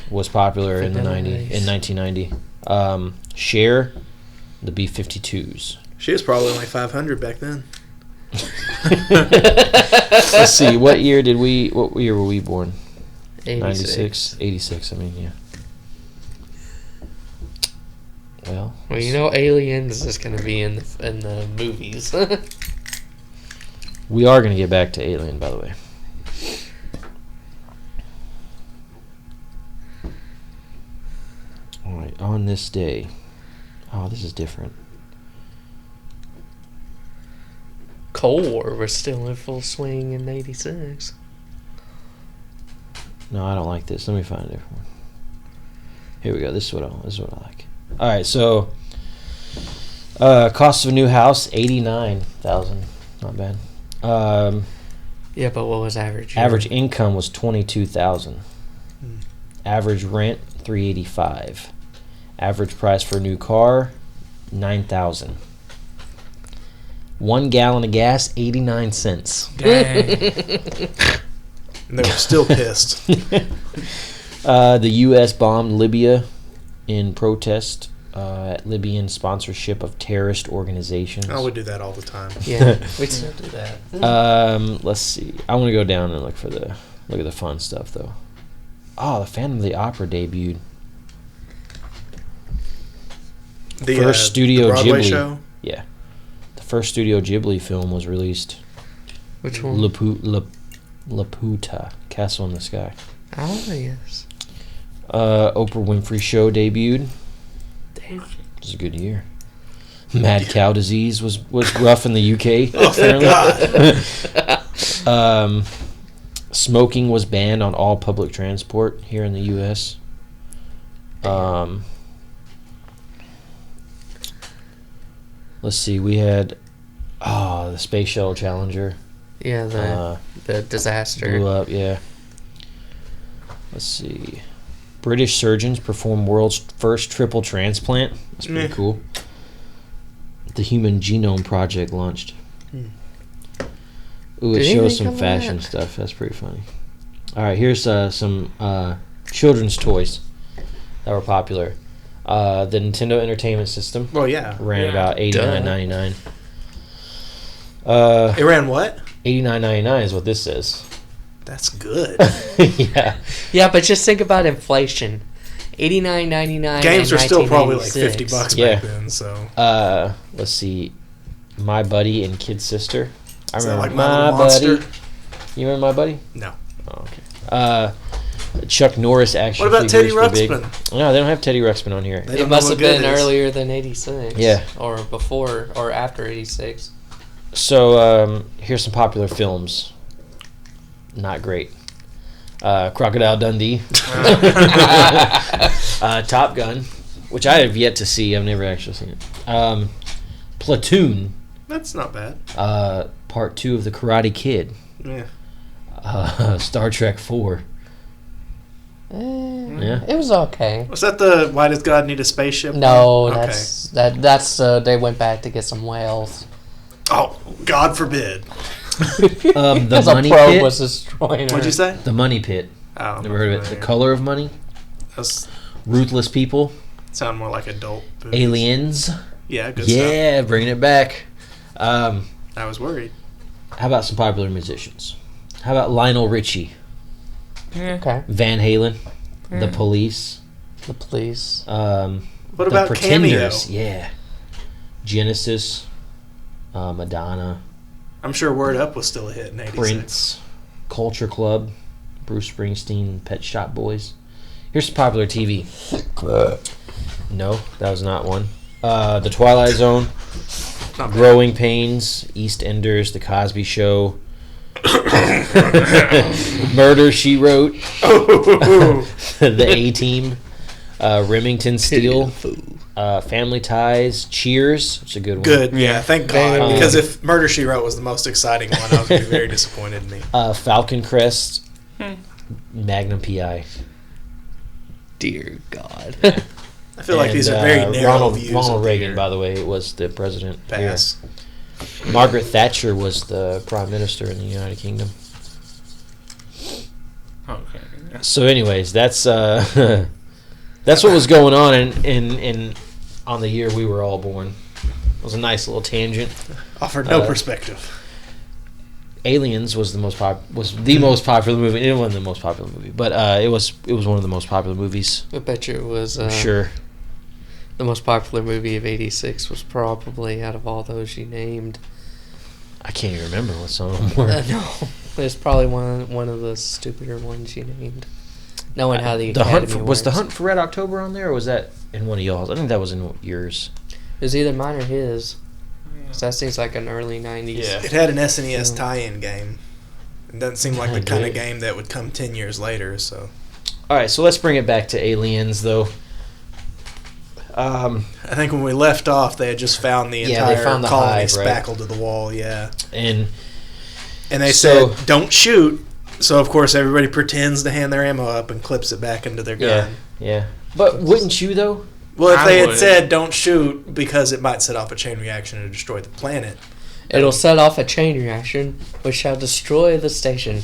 was popular in the Vanilla 90s, Ice. in 1990. Cher, the B-52s. She was probably only 500 back then. Let's see. What year were we born? 86. 86, I mean, yeah. Well, Well, you know, Aliens is going to be in the movies. we are going to get back to Alien, by the way. All right, on this day. Oh, this is different. Cold War was still in full swing in 86. No, I don't like this. Let me find a different one. Here we go. This is what I like. All right, so cost of a new house, $89,000. Not bad. Yeah, but what was average? Average income was $22,000. Hmm. Average rent $385. Average price for a new car $9,000. 1 gallon of gas 89 cents. Dang. And they were still pissed. The U.S. bombed Libya in protest at Libyan sponsorship of terrorist organizations. I would do that all the time. Yeah, we still do that. Let's see. I want to go down and look at the fun stuff though. Oh, the Phantom of the Opera debuted. The First Studio the Broadway Ghibli. show. Yeah, the first Studio Ghibli film was released. Which one? Laputa, Castle in the Sky. Oh, yes. Oprah Winfrey Show debuted. Damn. It was a good year. Mad cow disease was rough in the UK. Oh, thank God. Smoking was banned on all public transport here in the U.S. Let's see. We had the Space Shuttle Challenger Yeah, the disaster. blew up. Yeah. Let's see. British surgeons perform world's first triple transplant. That's pretty Meh. cool. The Human Genome Project launched. Ooh, it Did shows anything some come of fashion that? stuff. That's pretty funny. All right, here's some children's toys that were popular. The Nintendo Entertainment System Well, yeah. ran Yeah. about $89.99. It ran what? $89.99 is what this says. That's good. Yeah. Yeah, but just think about inflation. $89.99. Games in are still probably like 1986. $50 Yeah. back then, so. Let's see. My Buddy and Kid Sister. I Is that remember like My Little Monster? Buddy. You remember My Buddy? No. Oh, okay. Chuck Norris action What about Teddy figures were big. Ruxpin? No, they don't have Teddy Ruxpin on here. They It don't know must what have good been is. earlier than 86. Yeah. Or before or after 86. So here's some popular films. Not great. Crocodile Dundee. Top Gun, which I have yet to see. I've never actually seen it. Platoon, That's not bad. Part 2 of The Karate Kid. Yeah. Star Trek 4. Yeah. It was okay. Was that the Why Does God Need a Spaceship? No, Okay. that's they went back to get some whales. Oh, God forbid. The Because a Money probe Pit. was destroying her. What'd you say? The Money Pit. Oh, Never heard of it. The Color of Money. Those Ruthless People. sound more like adult movies. Aliens. Yeah, good stuff. Yeah, bringing it back. How I was worried. about some popular musicians? How about Lionel Richie, Yeah. Okay. Van Halen, The Police, The police. What The about Pretenders? Cameo? Yeah, Genesis, Madonna, I'm sure Word Up was still a hit in 86. Prince, Culture Club, Bruce Springsteen, Pet Shop Boys. Here's some popular TV. No, that was not one. The Twilight Zone, Not bad. Growing Pains, EastEnders, The Cosby Show, Murder, She Wrote, The A-Team, Remington Steele, Family Ties, Cheers, it's a good one. Good, yeah, thank God. Um, Because if Murder, She Wrote was the most exciting one, I would be very disappointed in me. Falcon Crest, Magnum PI. Dear God. I feel like these are very narrow views. Ronald of the Reagan, year. by the way, was the president. here. Pass. Margaret Thatcher was the prime minister in the United Kingdom. Okay. So, anyways, that's what was going on in on the year we were all born. It was a nice little tangent. Offered no perspective. Aliens was the most most popular movie. It wasn't the most popular movie, but it was one of the most popular movies. I bet you it was Sure. the most popular movie of 86 was probably out of all those you named. I can't even remember what some of them were. No. It's probably one of the stupider ones you named. Knowing how the The Hunt Academy for, was the works. Hunt for Red October on there, or was that in one of y'all's? I think that was in yours. It was either mine or his. 'Cause that seems like an early 90s. Yeah. It had an SNES tie-in game. It doesn't seem like the Did kind it? of game that would come 10 years later, so. All right, so let's bring it back to Aliens, though. I think when we left off, they had just found the Yeah, they entire found the colony hive, right? spackled to the wall, yeah. And And they So- said, don't shoot. So, of course, everybody pretends to hand their ammo up and clips it back into their gun. yeah, but wouldn't you though? Well, if I they had would. said, don't shoot because it might set off a chain reaction and destroy the planet. It'll set off a chain reaction, which shall destroy the station.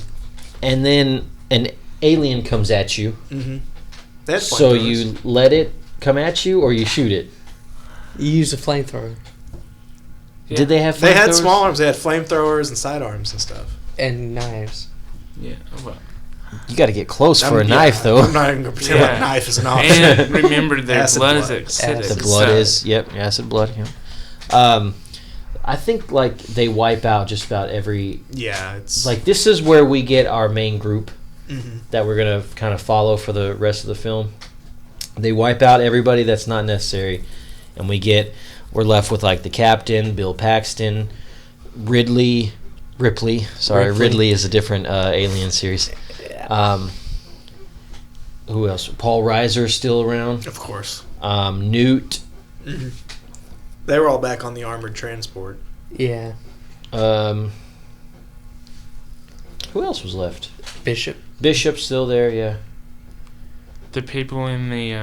And then an alien comes at you, Mm-hmm. They had so flamethrowers. you let it come at you, or you shoot it. You use a flamethrower Yeah. Did they have? They had flamethrowers? small arms. They had flamethrowers and sidearms and stuff. and knives. Yeah. Well, You got to get close for a Yeah, knife, though. I'm not even going to pretend like Yeah. a knife is an option. and remember, their Acid blood is blood. acidic. Acid The blood so- is acid blood. Yeah. I think like they wipe out just about every. Yeah, it's Like this is where we get our main group. that we're gonna kind of follow for the rest of the film. They wipe out everybody that's not necessary, and we're left with like the captain, Bill Paxton, Ripley. Sorry, Ridley is a different Alien series. Who else? Paul Reiser's still around. Of course. Newt. Mm-hmm. They were all back on the armored transport. Yeah. Who else was left? Bishop's still there, yeah. The people in the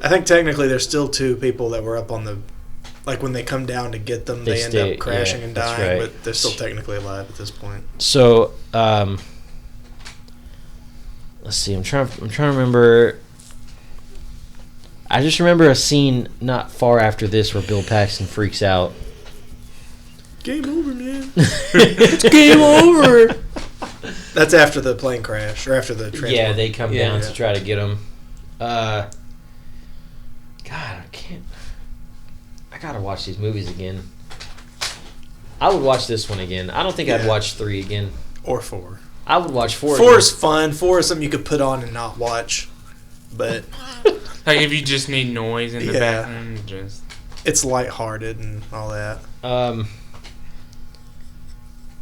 I think technically there's still 2 people that were up on the, like when they come down to get them, they end up crashing and dying, but they're still technically alive at this point. So, let's see. I'm trying to remember. I just remember a scene not far after this where Bill Paxton freaks out. Game over, man. It's game over. That's after the plane crash, or after the transport. Yeah, they come down to try to get him. God, I can't. I gotta watch these movies again. I would watch this one again. I don't think I'd watch 3 again. Or 4. I would watch 4 4 is fun. 4 is something you could put on and not watch. But like if you just need noise in the background, just it's lighthearted and all that.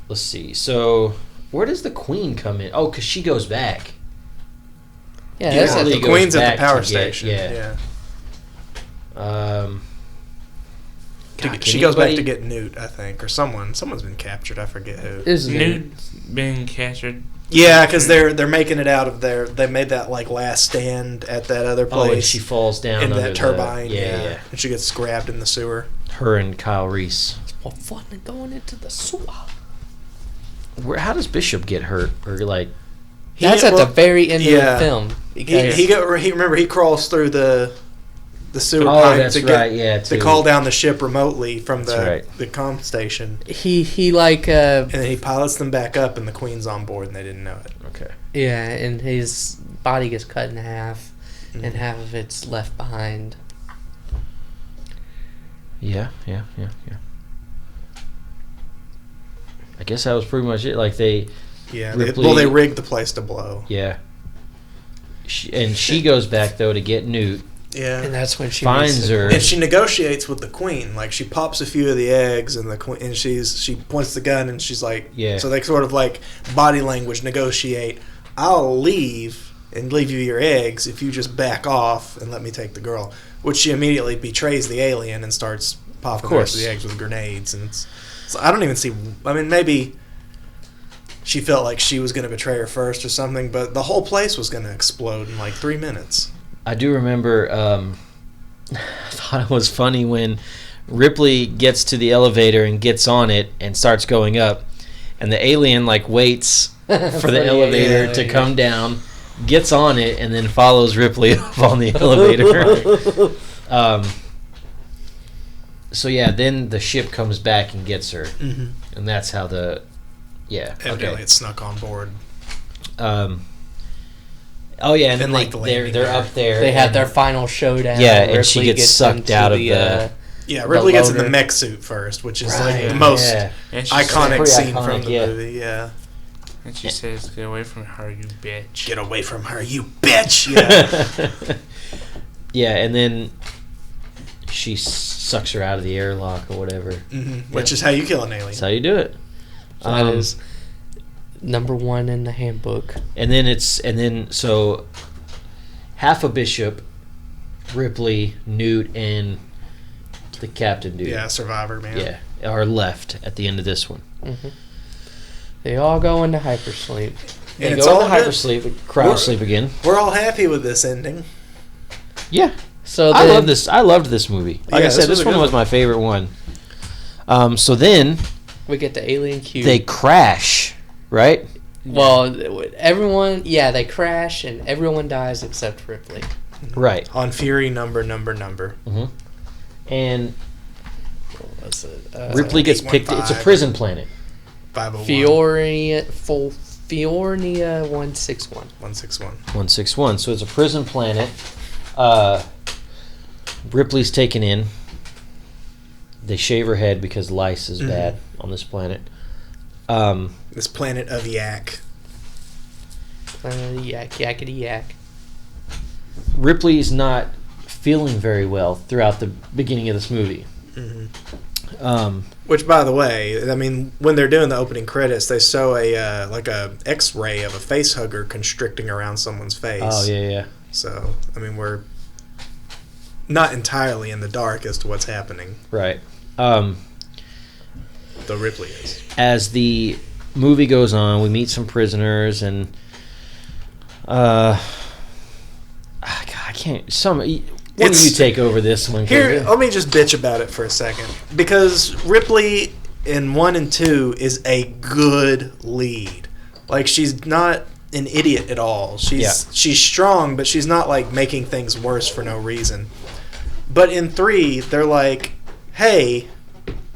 Let's see. So, where does the Queen come in? Oh, because she goes back. Yeah, the Queen's at the power station. She goes back to get Newt, I think, or someone's been captured. I forget who. Newt's been captured. Yeah, because they're making it out of there. They made that like last stand at that other place. Oh, and she falls down in under that turbine. Yeah. And she gets grabbed in the sewer. Her and Kyle Reese. It's more fun than going into the sewer. How does Bishop get hurt? Or like, that's at the very end of the film. He crawls through the sewer pipe to call down the ship remotely from the comm station. He like and then he pilots them back up, and the Queen's on board, and they didn't know it. Okay. Yeah, and his body gets cut in half, and half of it's left behind. Yeah. I guess that was pretty much it. Like they rigged the place to blow. Yeah. She goes back though to get Newt. Yeah, and that's when she finds her, and she negotiates with the Queen. Like she pops a few of the eggs, and she points the gun, and she's like, So they sort of like body language negotiate. I'll leave and leave you your eggs if you just back off and let me take the girl. Which she immediately betrays the alien and starts popping the rest of the eggs with grenades. And so I don't even see. I mean, maybe she felt like she was going to betray her first or something, but the whole place was going to explode in like 3 minutes. I do remember. I thought it was funny when Ripley gets to the elevator and gets on it and starts going up, and the alien like waits for the elevator to come down, gets on it, and then follows Ripley up on the elevator. So yeah, then the ship comes back and gets her, and that's how evidently it snuck on board. Oh yeah, and then like they're up there. They had their final showdown. Yeah, and she gets sucked out of the. Ripley gets in the mech suit first, which is like the most iconic scene from the movie. Yeah. And she says, "Get away from her, you bitch." Get away from her, you bitch. Yeah. Yeah, and then she sucks her out of the airlock or whatever. Which is how you kill an alien. That's how you do it. So that is number 1 in the handbook. And then so half a Bishop, Ripley, Newt, and the captain dude. Yeah, survivor man. Yeah, are left at the end of this one. They all go into hypersleep. They go into hypersleep, cryosleep again. We're all happy with this ending. Yeah. So I love this. I loved this movie. Like I said, this one was my favorite one. So then we get the alien cube. They crash, right? Well, everyone, they crash and everyone dies except Ripley. Right. On Fury number. And Ripley gets picked. It's a prison planet. 501. Fiornia 161. 161. So it's a prison planet. Ripley's taken in. They shave her head because lice is bad on this planet. This planet of Yak. Yak, yakety yak. Ripley's not feeling very well throughout the beginning of this movie. Which, by the way, I mean, when they're doing the opening credits, they show a like a X-ray of a face hugger constricting around someone's face. Oh yeah. So, I mean, we're not entirely in the dark as to what's happening. Right. Though Ripley is. As the movie goes on, we meet some prisoners, and I can't. Why don't you take over this one? Here, let me just bitch about it for a second, because Ripley in 1 and 2 is a good lead. Like, she's not an idiot at all. She's strong, but she's not like making things worse for no reason. But in 3, they're like, hey,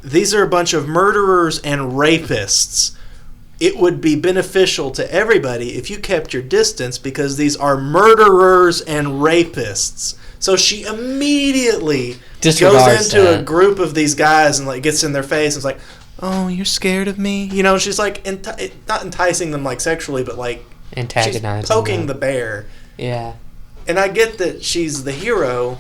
these are a bunch of murderers and rapists. It would be beneficial to everybody if you kept your distance, because these are murderers and rapists. So she immediately goes into a group of these guys and like gets in their face and is like, oh, you're scared of me? You know, she's like, not enticing them like sexually, but like antagonizing, she's poking the bear. Yeah. And I get that she's the hero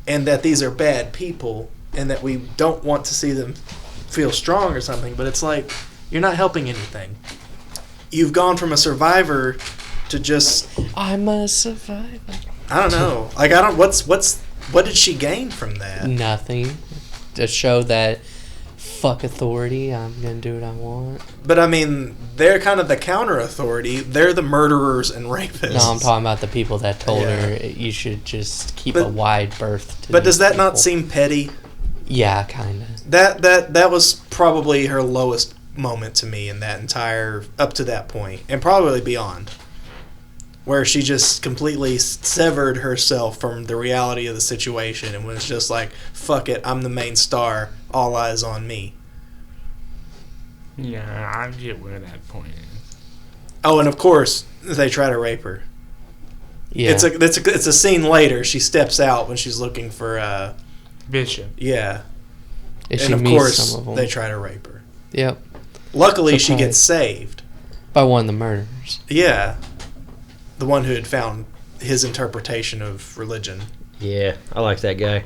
and that these are bad people and that we don't want to see them feel strong or something, but it's like, you're not helping anything. You've gone from a survivor to just... I'm a survivor. I don't know. Like, what did she gain from that? Nothing. To show that, fuck authority, I'm going to do what I want. But, I mean, they're kind of the counter-authority. They're the murderers and rapists. No, I'm talking about the people that told her you should just keep a wide berth. But does that not seem petty? Yeah, kind of. That was probably her lowest moment to me in that entire... up to that point. And probably beyond. Where she just completely severed herself from the reality of the situation and was just like, fuck it, I'm the main star, all eyes on me. Yeah, I get where that point is. Oh, and of course, they try to rape her. Yeah. It's a scene later. She steps out when she's looking for... Bishop. Yeah. And of course, they try to rape her. Yep. Luckily, she gets saved. By one of the murderers. Yeah. The one who had found his interpretation of religion. Yeah, I like that guy.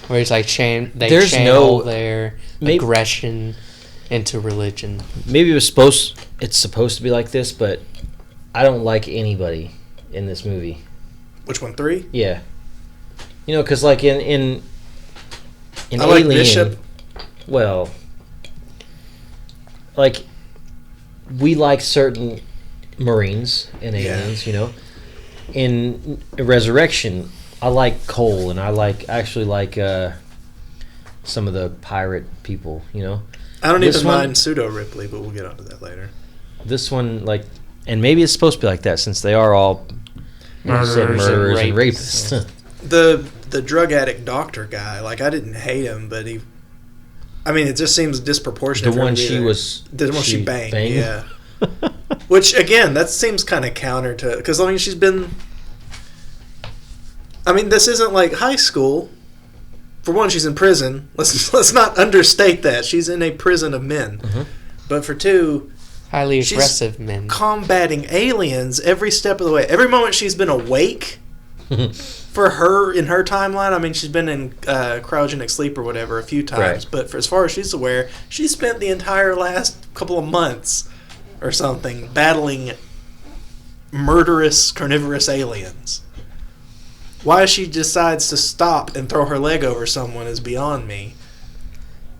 Where he's like, they channel their aggression into religion. Maybe it's supposed to be like this, but I don't like anybody in this movie. Which one, 3? Yeah. You know, because like in I Alien, like Bishop. Well, like we like certain Marines and aliens, you know. In Resurrection, I like Cole, and I actually like some of the pirate people, you know. I don't even mind Pseudo Ripley, but we'll get onto that later. This one, like, and maybe it's supposed to be like that since they are all murderers and rapists. The drug addict doctor guy, like, I didn't hate him, but it just seems disproportionate. The one she banged, yeah. Which, again, that seems kind of counter to... Because, I mean, she's been... I mean, this isn't like high school. For one, she's in prison. Let's not understate that. She's in a prison of men. Mm-hmm. But for 2... Highly aggressive men. Combating aliens every step of the way. Every moment she's been awake... For her, in her timeline, I mean, she's been in cryogenic sleep or whatever a few times. Right. But as far as she's aware, she spent the entire last couple of months... or something, battling murderous, carnivorous aliens. Why she decides to stop and throw her leg over someone is beyond me.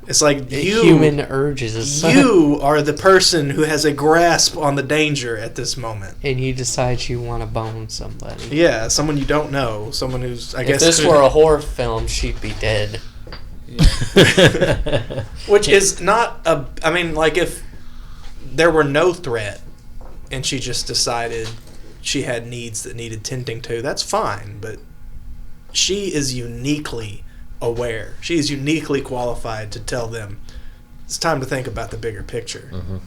It's like human urges. You are the person who has a grasp on the danger at this moment. And you decide you want to bone somebody. Yeah, someone you don't know. Someone who's, I guess... If this were a horror film, she'd be dead. Yeah. Which is not a... I mean, like, if there were no threat and she just decided she had needs that needed tending to, that's fine, but she is uniquely aware. She is uniquely qualified to tell them it's time to think about the bigger picture. Mm-hmm.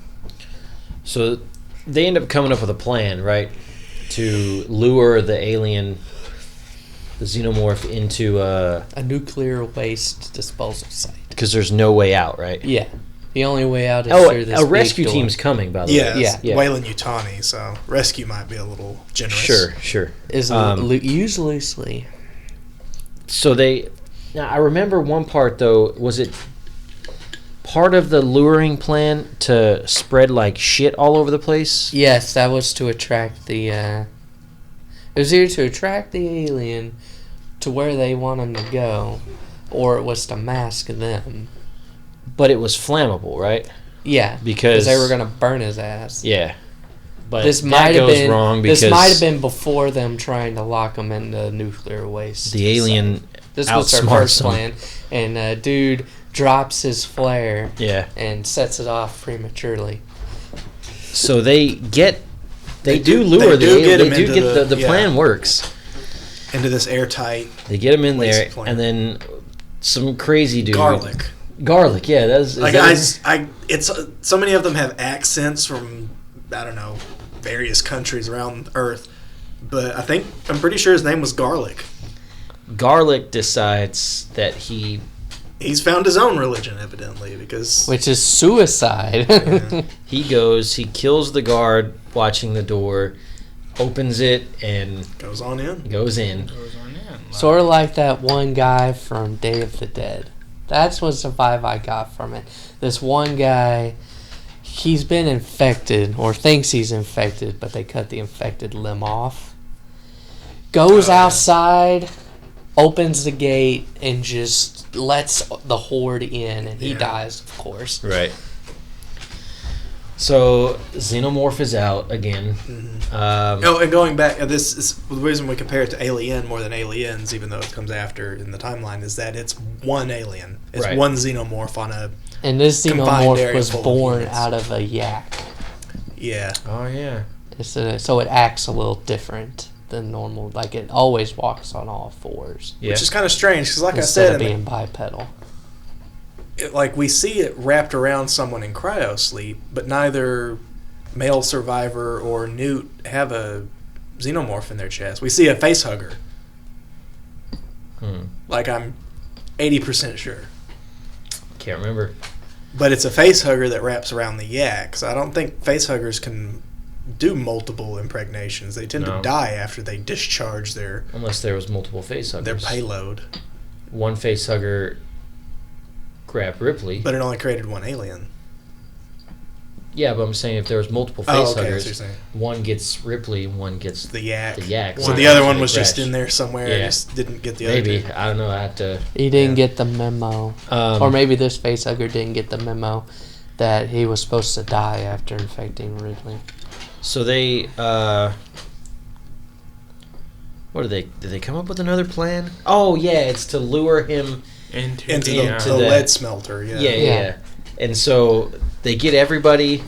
So they end up coming up with a plan, right, to lure the alien, the xenomorph, into a nuclear waste disposal site. Because there's no way out, right? Yeah. The only way out is Oh, through this a rescue big door. team's coming, by the Yeah, way. it's Yeah. Wayland Utani, so rescue might be a little generous. Sure. Is used loosely. So now I remember one part though. Was it part of the luring plan to spread like shit all over the place? Yes, that was to attract the. It was either to attract the alien to where they want him to go, or it was to mask them. But it was flammable, right? Yeah, Because they were gonna burn his ass. Yeah, but This that might have goes been wrong because this might have been before them trying to lock him into nuclear waste. the alien. This was their outsmarts first them. plan, and dude drops his flare Yeah. and sets it off prematurely. So they do do- lure they the do alien. get They him do into get the the- plan yeah. works. Into this airtight They get him in waste there, plant. and then some crazy dude. Garlic. Yeah, that's. Like it's so many of them have accents from I don't know various countries around Earth, but I'm pretty sure his name was Garlic. Garlic decides that He's found his own religion evidently because Which is suicide. Yeah. he kills the guard watching the door, opens it, and goes on in. goes in. Goes on in. Sort of like that one guy from Day of the Dead. That's what the vibe I got from it. This one guy, he's been infected, or thinks he's infected, but they cut the infected limb off. Goes Oh, yeah. outside, opens the gate, and just lets the horde in, and he Yeah. dies, of course. Right. So Xenomorph is out again. And going back, this is the reason we compare it to Alien more than Aliens, even though it comes after in the timeline, is that it's one alien. It's Right. one xenomorph on a And this Confined xenomorph area was full of born humans. out of a yak. yeah. Oh yeah. So it acts a little different than normal. Like, it always walks on all fours. Yeah. Which is kind of strange because, like I instead said, of being bipedal. like we see it wrapped around someone in cryosleep, but neither male survivor or Newt have a xenomorph in their chest. We see a face hugger. Like I'm 80% sure. Can't remember. But it's a face hugger that wraps around the yak. So I don't think face huggers can do multiple impregnations. They tend No. to die after they discharge their Unless there was multiple face huggers. payload. One face hugger grabbed Ripley. But it only created one alien. Yeah, but I'm saying if there was multiple face Oh, okay, huggers, that's what you're saying. one gets Ripley, one gets The yak. The yak. So One the other one actually was just crashed. in there somewhere Yeah. and just didn't get the other Maybe. two. I don't know. I have to. He didn't Yeah. get the memo. Um, Or maybe this facehugger didn't get the memo that he was supposed to die after infecting Ridley. So they. What did they come up with another plan? Oh yeah, it's to lure him. Into into the the- lead smelter, yeah. Yeah. And so they get everybody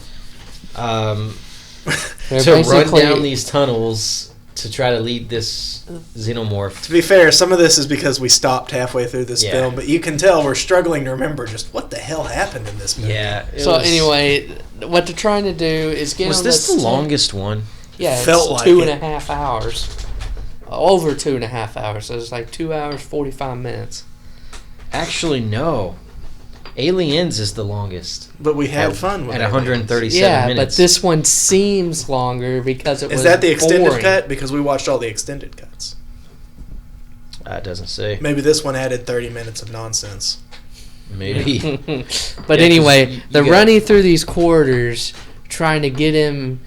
They're to run basically- down these tunnels to try to lead this xenomorph. To be fair, some of this is because we stopped halfway through this Yeah. film, but you can tell we're struggling to remember just what the hell happened in this movie. Yeah. it So was- anyway, what they're trying to do is get was on this the tank. longest one? Yeah, it's Felt like 2.5 hours. Over 2.5 hours. So it's like 2 hours, 45 minutes. Actually, no. Aliens is the longest. But we had At- fun with at it. 137 Yeah, minutes. but this one seems longer because it was Is that the extended boring. cut? Because we watched all the extended cuts. It doesn't say. Maybe this one added 30 minutes of nonsense. Maybe. But Yeah, anyway, 'cause you they're got- running through these corridors trying to get him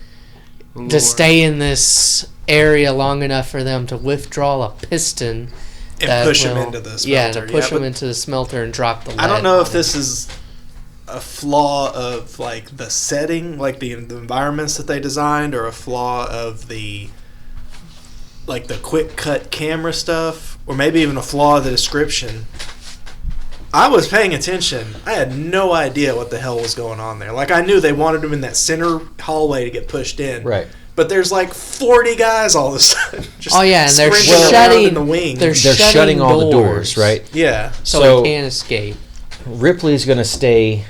Lord. to stay in this area long enough for them to withdraw a piston And that push him will- into the smelter. Yeah, to push him but into the smelter and drop the lead. I don't know on if him. this is a flaw of like the setting, like the environments that they designed, or a flaw of the like the quick cut camera stuff, or maybe even a flaw of the description. I was paying attention. I had no idea what the hell was going on there. Like I knew they wanted him in that center hallway to get pushed in. Right. But there's like 40 guys all of a sudden. Just Oh yeah, and they're sprinting around shutting in the wing. They're, They're shutting all the doors, right? Yeah. So he can't escape Ripley's going to stay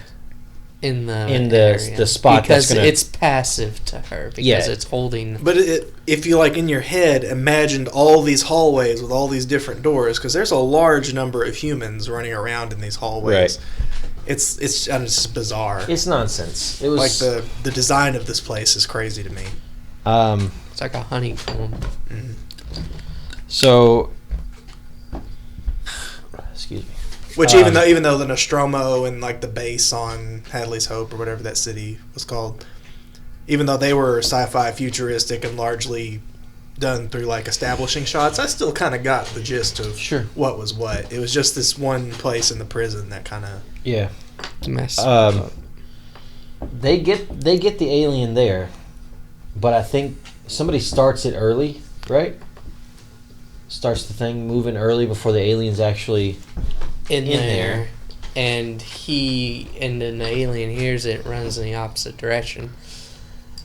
in the the area. spot because that's gonna- it's passive to her because Yeah. it's holding. But if you like in your head imagined all these hallways with all these different doors, because there's a large number of humans running around in these hallways, It's just bizarre. It's nonsense. It was Like the design of this place is crazy to me. It's like a honeycomb. Mm-hmm. So, excuse me. Which even though the Nostromo and like the base on Hadley's Hope or whatever that city was called, even though they were sci-fi futuristic and largely done through like establishing shots, I still kind of got the gist of what was what. It was just this one place in the prison that kind of mess. They get the alien there, but I think somebody starts it early, right? Starts the thing moving early before the alien's actually in there. And then the alien hears it, runs in the opposite direction.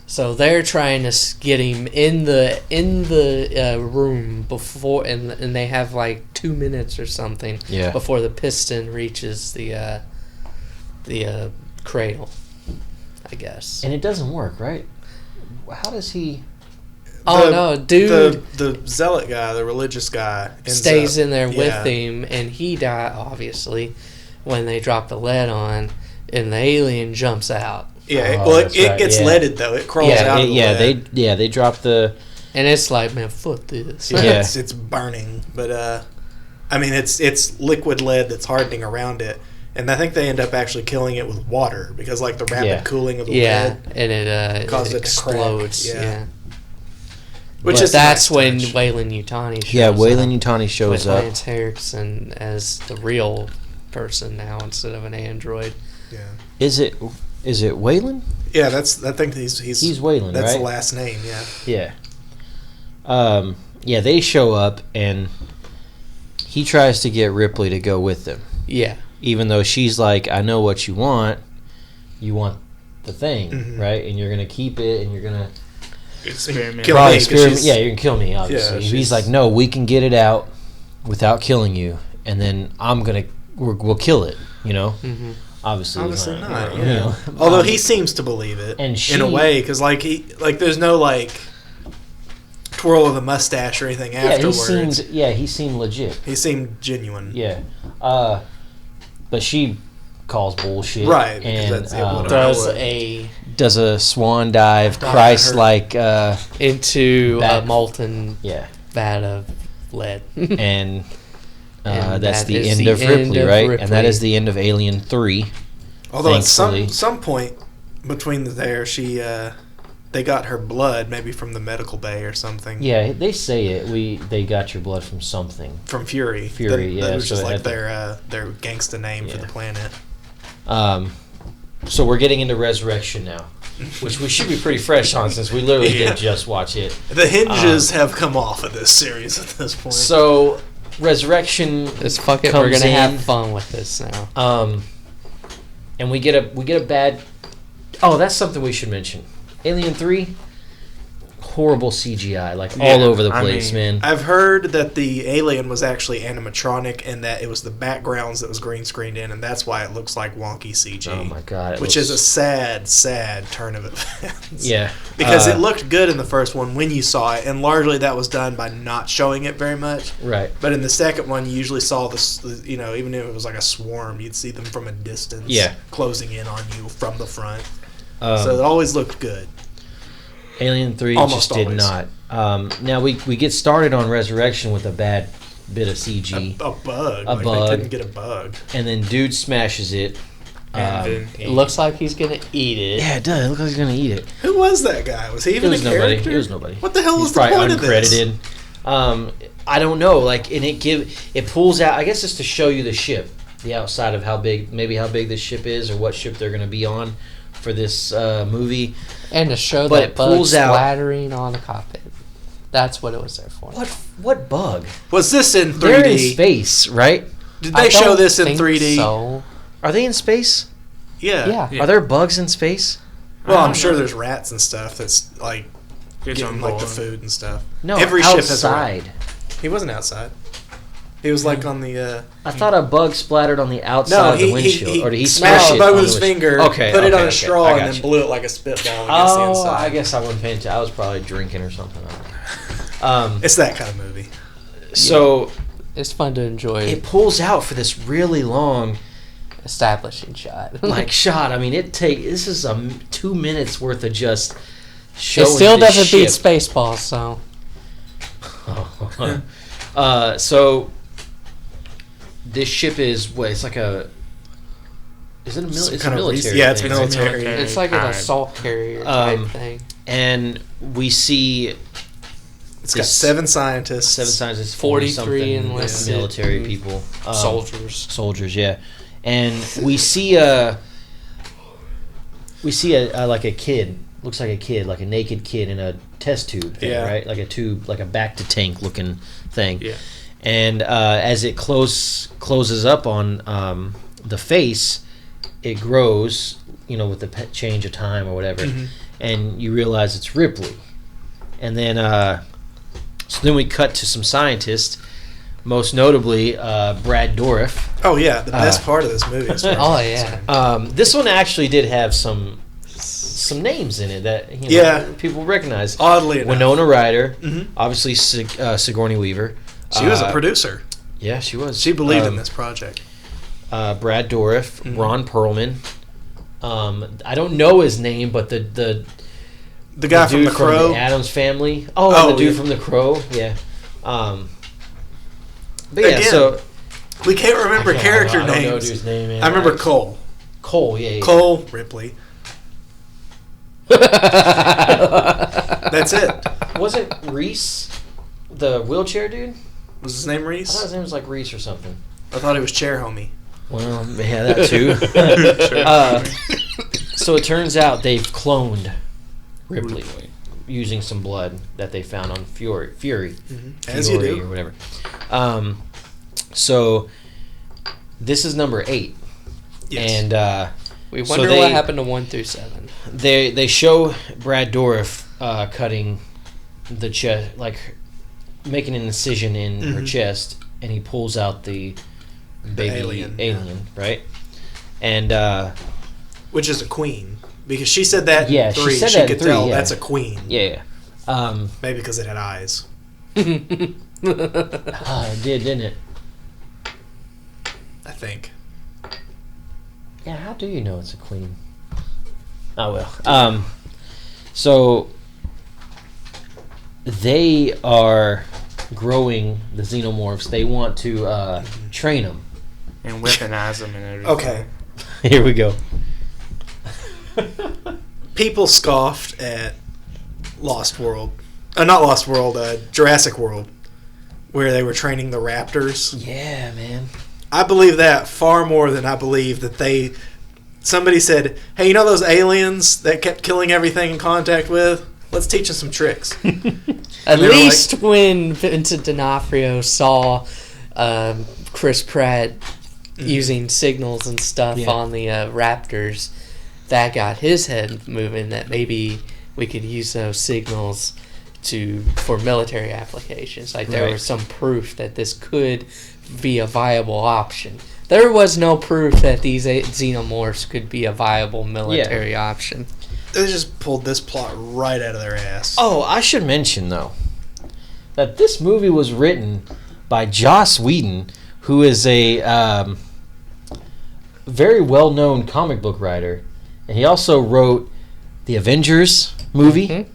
So they're trying to get him in the room before, and they have like 2 minutes or something before the piston reaches the cradle, I guess. And it doesn't work, right? How does he? Dude. The zealot guy, the religious guy, stays in there with him, and he died obviously when they drop the lead on, and the alien jumps out. Yeah, it gets leaded though. It crawls out of the lead. They drop the... And it's like, man, fuck this. Yeah, it's burning. But, I mean, it's liquid lead that's hardening around it. And I think they end up actually killing it with water because, like, the rapid cooling of the lead... and it causes it explodes. To crack. Yeah. Which is that's nice when touch. Wayland Yutani shows up. Yeah, Wayland Yutani shows with up. Lance Henriksen as the real person now instead of an android. Yeah. Is it Wayland? Yeah, I think he's Wayland, that's right? the last name, yeah. Yeah. They show up, and he tries to get Ripley to go with them. Yeah. Even though she's like, I know what you want. You want the thing, Mm-hmm. right? And you're going to keep it, and you're going to... Experiment. Kill me, 'cause she's- Yeah, you're going to kill me, obviously. Yeah, He's like, no, we can get it out without killing you, and then we'll kill it, you know? Mm-hmm. Obviously not. you know. Although he seems to believe it, and in a way, because there's no like twirl of the mustache or anything afterwards. He seemed legit. He seemed genuine, Yeah, but she calls bullshit, right? And Does a swan dive, Christ-like into back. a molten yeah, vat of lead. and that's that the is end the of end Ripley, of right? Ripley. And that is the end of Alien 3. Although thankfully. at some point between there, they got her blood, maybe from the medical bay or something. Yeah, they say it. They got your blood from something. From Fury. Fury, that yeah. was just so like their gangsta name for the planet. So we're getting into Resurrection now, which we should be pretty fresh on since we literally did just watch it. The hinges have come off of this series at this point. So Resurrection We're comes gonna in, have fun with this now. and we get a bad. Oh, that's something we should mention. Alien 3, horrible CGI, all over the place, man. I've heard that the alien was actually animatronic and that it was the backgrounds that was green screened in, and that's why it looks like wonky CG. Oh my god! Which is a sad, sad turn of events. Yeah, because it looked good in the first one when you saw it, and largely that was done by not showing it very much. Right. But in the second one, you usually saw this. Even if it was like a swarm, you'd see them from a distance. Yeah. Closing in on you from the front. So it always looked good. Alien 3 Almost just did always. not. Now we get started on Resurrection with a bad bit of CG. A bug. A bug. They couldn't get a bug. And then dude smashes it. It looks like he's gonna eat it. Yeah, it does. It looks like he's going to eat it. Who was that guy? Was he It even was a nobody. character? It was nobody. What the hell He's was the probably point of this? uncredited. I don't know. And it pulls out. I guess it's to show you the ship, the outside of how big this ship is, or what ship they're going to be on for this movie. And to show But that it bug pulls out- splattering on the cockpit. That's what it was there for. What bug? Was this in 3D? They're in space, right? Did I they show don't this in think 3D? So. Are they in space? Yeah. Yeah. Are there bugs in space? Well, I I'm don't sure know. there's rats and stuff that's like Gets getting on like the board. food and stuff. No, Every ship has a rat. outside. He wasn't outside. He was like on the. I thought a bug splattered on the outside of the windshield. Or did he smashed smash the it bug on with the his windshield? finger, Okay, put it on okay, a straw, I and got then you. blew it like a spitball against the inside. I guess I wasn't paying attention. I was probably drinking or something. It's that kind of movie. So It's fun to enjoy. it pulls out for this really long establishing shot. Like shot. I mean, this is 2 minutes worth of just It showing. still this doesn't ship. beat Spaceballs, so. So this ship is what? It's like a. Is it a Some it's a kind of military? yeah, it's thing. military. It's like an assault carrier type thing. And we see It's got 7 scientists. 43 enlisted military people, soldiers. yeah. And we see a like a kid, looks like a kid, like a naked kid in a test tube thing, Yeah. right? Like a tube, like a back to tank looking thing. Yeah. And as it closes up on the face, it grows, with the change of time or whatever, and you realize it's Ripley. And then so then we cut to some scientists, most notably Brad Dourif. Oh yeah, the best part of this movie. As far as Oh, I'm yeah. concerned. This one actually did have some names in it that people recognize. Oddly enough. Winona Ryder, Mhm. obviously Sigourney Weaver. She was a producer. Yeah, she was. She believed in this project. Brad Dourif, Ron Perlman. I don't know his name, but the guy from dude The Crow. the Addams Family. Oh, the dude from The Crow. Yeah. But yeah, Again, so we can't remember character I don't know names. dude's name, man. I remember Cole. Cole, yeah. Cole Ripley. That's it. Wasn't Reese the wheelchair dude? Was his name I thought his Reese? name was like Reese or something. I thought he was Chair Homie. Well, yeah, that too. So it turns out they've cloned Ripley using some blood that they found on Fury. As you Fury do. or whatever. So this is number 8. Yes. And We So wonder they- what happened to 1 through 7. they show Brad Dourif cutting the chest, like making an incision in her chest, and he pulls out the baby alien, right? And Which is a queen. Because she said that Yeah, in she 3. said She that in could 3, tell yeah. that's a queen. yeah, Maybe because it had eyes. it did, didn't it? I think. Yeah, how do you know it's a queen? Oh well. So they are growing the xenomorphs. They want to train them. And weaponize them and everything. Okay. Here we go. People scoffed at Lost World. Not Lost World, Jurassic World. Where they were training the raptors. Yeah, man. I believe that far more than I believe that somebody said, hey, you know those aliens that kept killing everything in contact with? Let's teach them some tricks. At they were least when Vincent D'Onofrio saw Chris Pratt using signals and stuff on the Raptors, that got his head moving that maybe we could use those signals for military applications. Like there was some proof that this could be a viable option. There was no proof that these xenomorphs could be a viable military option. They just pulled this plot right out of their ass. Oh, I should mention, though, that this movie was written by Joss Whedon, who is a very well-known comic book writer. And he also wrote the Avengers movie,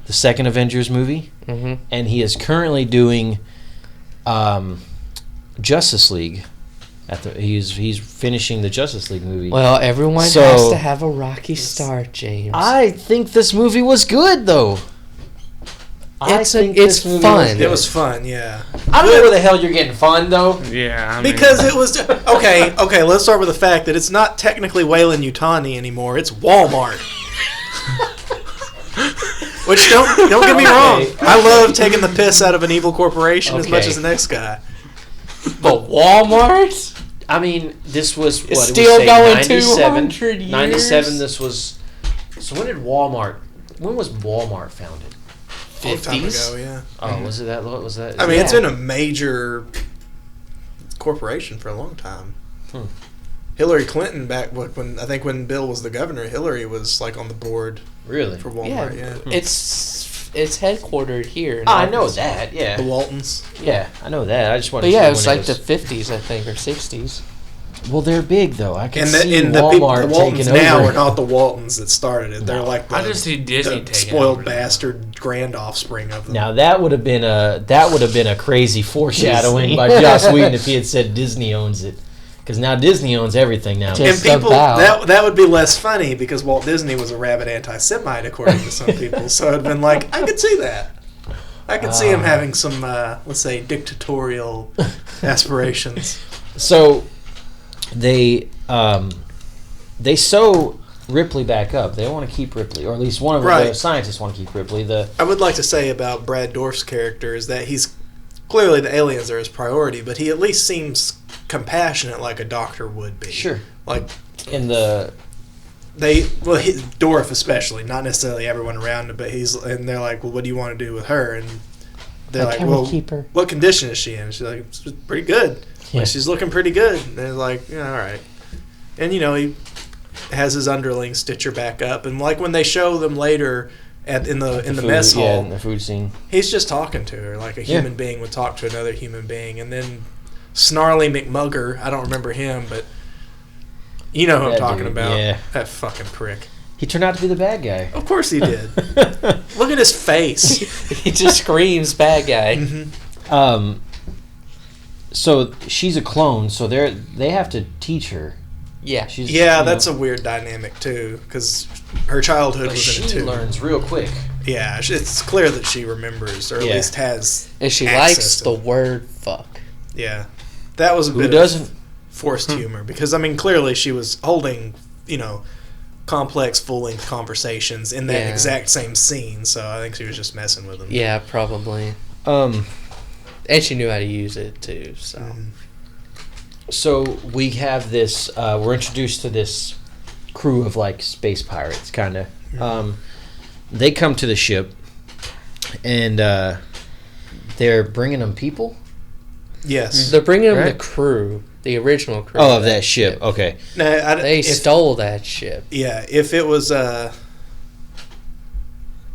the second Avengers movie. And he is currently doing Justice League. He's finishing the Justice League movie. Well, everyone So- has to have a rocky start, James. I think this movie was good, though. It's fun. It was fun, yeah. I don't know where the hell you're getting fun, though. Yeah, I mean, Because it was... Okay, let's start with the fact that it's not technically Weyland Yutani anymore. It's Walmart. Which, don't get me wrong. I love taking the piss out of an evil corporation as much Okay. as the next guy. But Walmart? I mean, this was It's what still it was going 97. 200 years. 97. This was. So when did Walmart? When was Walmart founded? A long time 50s? ago, yeah. Oh, was it that? Was that? I mean, it's Yeah. been a major corporation for a long time. Hmm. Hillary Clinton when Bill was the governor, Hillary was like on the board Really? for Walmart. Yeah, It's headquartered here. in I know Arkansas. that. Yeah. the Waltons. Yeah, I know that. I just wanted. But to yeah, see it was when like the 50s, I think, or 60s. Well, they're big though. I can And see the Walmart Waltons taking now over. are not the Waltons that started it. They're No. like the, I just see Disney the taking spoiled over. bastard grand offspring of them. Now that would have been a crazy foreshadowing by Joss Whedon if he had said Disney owns it, because now Disney owns everything now. Just- and people about. that would be less funny because Walt Disney was a rabid anti-Semite according to some people. So it'd been like, I could see that. I could see him having some, let's say, dictatorial aspirations. So they sew Ripley back up. They want to keep Ripley, or at least one of the Right. scientists want to keep Ripley. I would like to say about Brad Dourif's character is that he's clearly the aliens are his priority, but he at least seems compassionate like a doctor would be. Sure. Like in the Dourif especially, not necessarily everyone around him, but and they're like, well, what do you want to do with her? And they're like, Can well, we keep her? what condition is she in? She's like, it's pretty good. Yeah. Like, she's looking pretty good. And they're like, yeah, all right. And he has his underling stitch her back up, and like when they show them later in the food, mess hall, in the food scene. he's just talking to her like a Yeah. human being would talk to another human being. And then Snarly McMugger, I don't remember him, but you know who I'm That talking dude, about. yeah. That fucking prick. He turned out to be the bad guy. Of course he did. Look at his face. He just screams bad guy. Mhm. So she's a clone, so they have to teach her. Yeah. She's Yeah, that's a weird dynamic too, because her childhood But was she in it too. learns real quick. Yeah, it's clear that she remembers, or at Yeah. least has. And she access likes to the it. word fuck. Yeah, that was a Who bit doesn't? of forced humor, because I mean, clearly she was holding, complex full-length conversations in that Yeah. exact same scene. So I think she was just messing with him. Yeah, probably. Um, And she knew how to use it too, so. Mhm. so we have this. We're introduced to this crew of like space pirates, kind of. They come to the ship, and they're bringing them people. Yes. They're bringing them the Right. crew, the original crew. Oh, of that ship. Okay. No, They stole that ship. Yeah, if it was.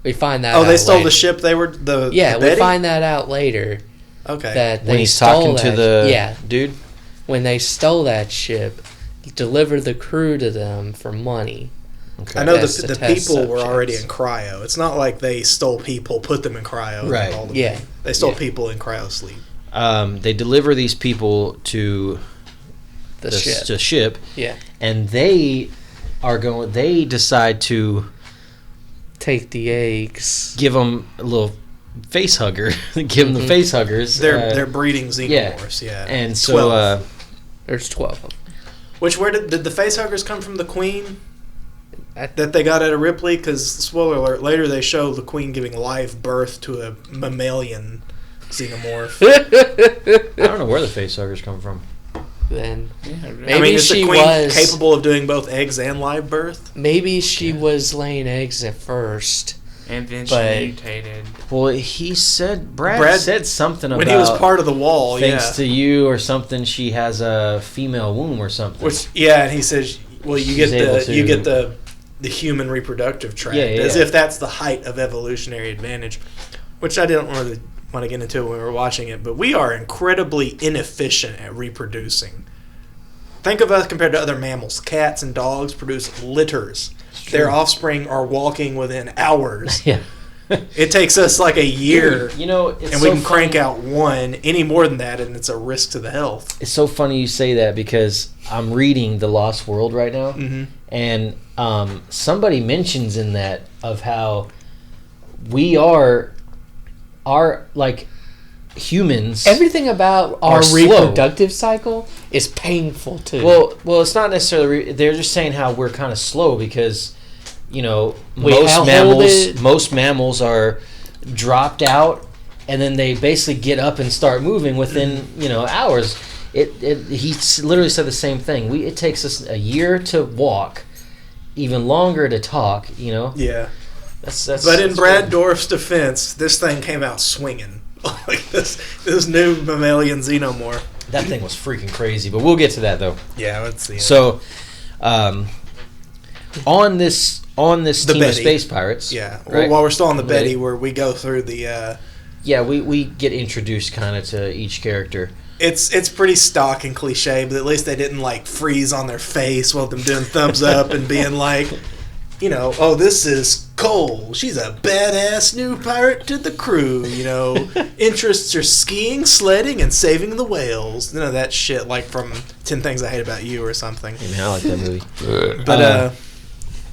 We find that Oh, out they stole later. the ship. They were the. Yeah, the we Betty? find that out later. Okay. That When they he's stole talking to that- the yeah, dude. when they stole that ship, delivered the crew to them for money. Okay. I know That's the the test people were already in subjects. cryo. It's not like they stole people, put them in cryo, and Right. hauled them Yeah. in. They stole Yeah. people in cryo sleep. They deliver these people to The ship. the ship, Yeah. and they are going. They decide to Take the eggs. give them a little face hugger. Give them the face huggers. They're breeding xenomorphs, yeah. And so 12. There's 12 of them. Where did the facehuggers come from? The Queen I- that they got out of Ripley? Because spoiler alert, later they show the Queen giving live birth to a mammalian xenomorph. I don't know where the face huggers come from. Then Yeah, Maybe I mean, is she the Queen was- capable of doing both eggs and live birth? maybe she was laying eggs at first. and then she But- mutated. Well, he said Brad Brad- said something about When he was part of the wall, thanks yeah. to you or something. She has a female womb or something. Which and he says, well, you She's get able the to- you get the human reproductive tract, Yeah, yeah, as yeah. if that's the height of evolutionary advantage, which I didn't really want to get into when we were watching it. But we are incredibly inefficient at reproducing. Think of us compared to other mammals. Cats and dogs produce litters. Their offspring are walking within hours. yeah. It takes us like a year, You know, it's and so we can crank funny- out one. Any more than that, and it's a risk to the health. It's so funny you say that because I'm reading The Lost World right now, Mm-hmm. and somebody mentions in that of how we are like humans. Everything about Are our slow. reproductive cycle is painful too. Well, it's not necessarily. They're just saying how we're kind of slow because, We most hold mammals, it- most mammals are dropped out, and then they basically get up and start moving within hours. He literally said the same thing. It takes us a year to walk, even longer to talk. Yeah. That's. But in that's Brad good. Dourif's defense, this thing came out swinging. Like this new mammalian xenomorph. that thing was freaking crazy. But we'll get to that though. Yeah, let's see. So, on this The team of Betty. space pirates. Yeah. Right? While we're still on the Betty. Betty, where we go through the yeah, we get introduced kind of to each character. It's pretty stock and cliche, but at least they didn't like freeze on their face while them doing thumbs up and being like, you know, oh, this is Cole. She's a badass new pirate to the crew. You know, interests are skiing, sledding, and saving the whales. None of that shit like from 10 Things I Hate About You or something. I mean, I like that movie. But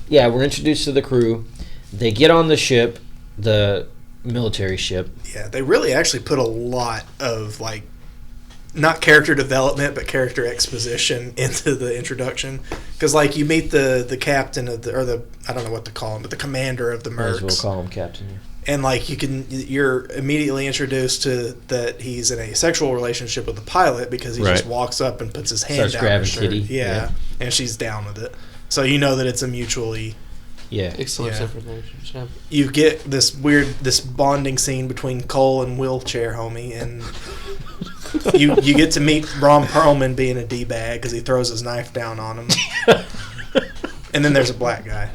yeah, we're introduced to the crew. They get on the ship, the military ship. yeah, they really actually put a lot of like, not character development, but character exposition into the introduction. Because, like, you meet the captain of the I don't know what to call him, but the commander of the Might as well Mercs. call him Captain. Yeah. And, like, you're immediately introduced to that he's in a sexual relationship with the pilot because he just Right. walks up and puts his hand Starts down her grabbing shirt. Kitty. Yeah. Yeah. And she's down with it. So you know that it's a mutually... Yeah. Exclusive relationship. You get this bonding scene between Cole and Wheelchair Homie, and... you get to meet Ron Perlman being a D-bag because he throws his knife down on him. And then there's a black guy.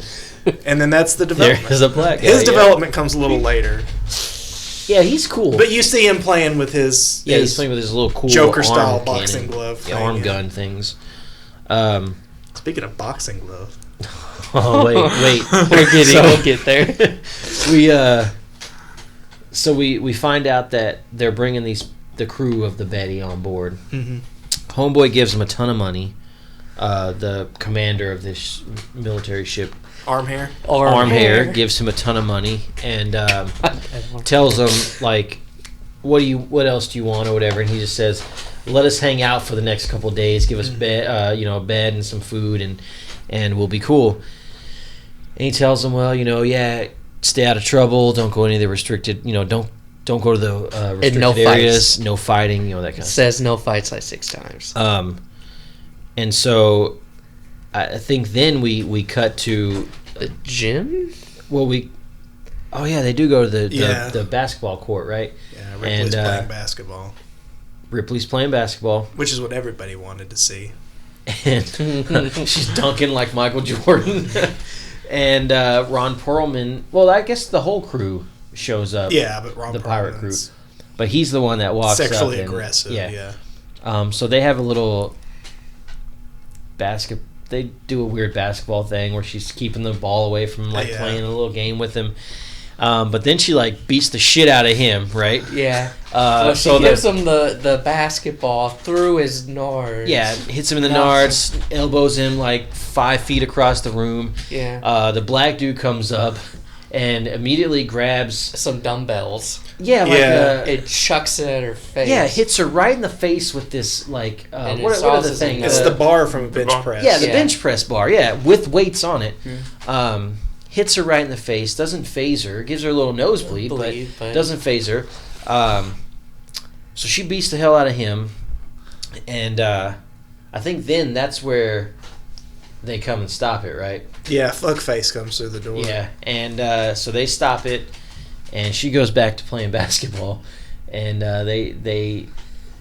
And then that's the development. There's a black guy. His yeah. development comes a little later. Yeah, he's cool. But you see him playing with his, yeah, he's playing with his little cool Joker-style arm boxing cannon. glove Yeah, thing, arm yeah. gun things. Speaking of boxing glove. Oh, wait. We'll get there. We find out that they're bringing the crew of the Betty on board. Mm-hmm. Homeboy gives him a ton of money. The commander of this military ship, Arm hair. Arm Hair, gives him a ton of money and tells him like, "What else do you want?" or whatever. And he just says, "Let us hang out for the next couple of days. Give us a bed and some food, and we'll be cool." And he tells them, "Well, stay out of trouble. Don't go any of the restricted. Don't go to the restricted no areas. fights. No fighting. That kind of stuff." Says no fights like 6 times. And so I think then we cut to The gym? they do go to the basketball court, right? Yeah, Ripley's And, playing basketball. Ripley's playing basketball, Which is what everybody wanted to see. and she's dunking like Michael Jordan. And Ron Perlman, well, I guess the whole crew shows up. Yeah, but Ron the pirate crew, Perlman's but he's the one that walks sexually up and, aggressive. Yeah. So they have a little They do a weird basketball thing where she's keeping the ball away from playing a little game with him. But then she beats the shit out of him, right? Yeah. So she gives him the basketball through his nards. Yeah, hits him in the nards, elbows him 5 feet across the room. Yeah. The black dude comes up and immediately grabs Some dumbbells. it It chucks it at her face. hits her right in the face with this And what it are the sauces things? him. It's the bar from a bench bar. press. Yeah, the Yeah. bench press bar. Yeah, with weights on it. Hits her right in the face. Doesn't phase her. Gives her a little nosebleed, but doesn't phase her. So she beats the hell out of him, and I think then that's where they come and stop it, right? Yeah, fuckface comes through the door. Yeah, and so they stop it, and she goes back to playing basketball, and they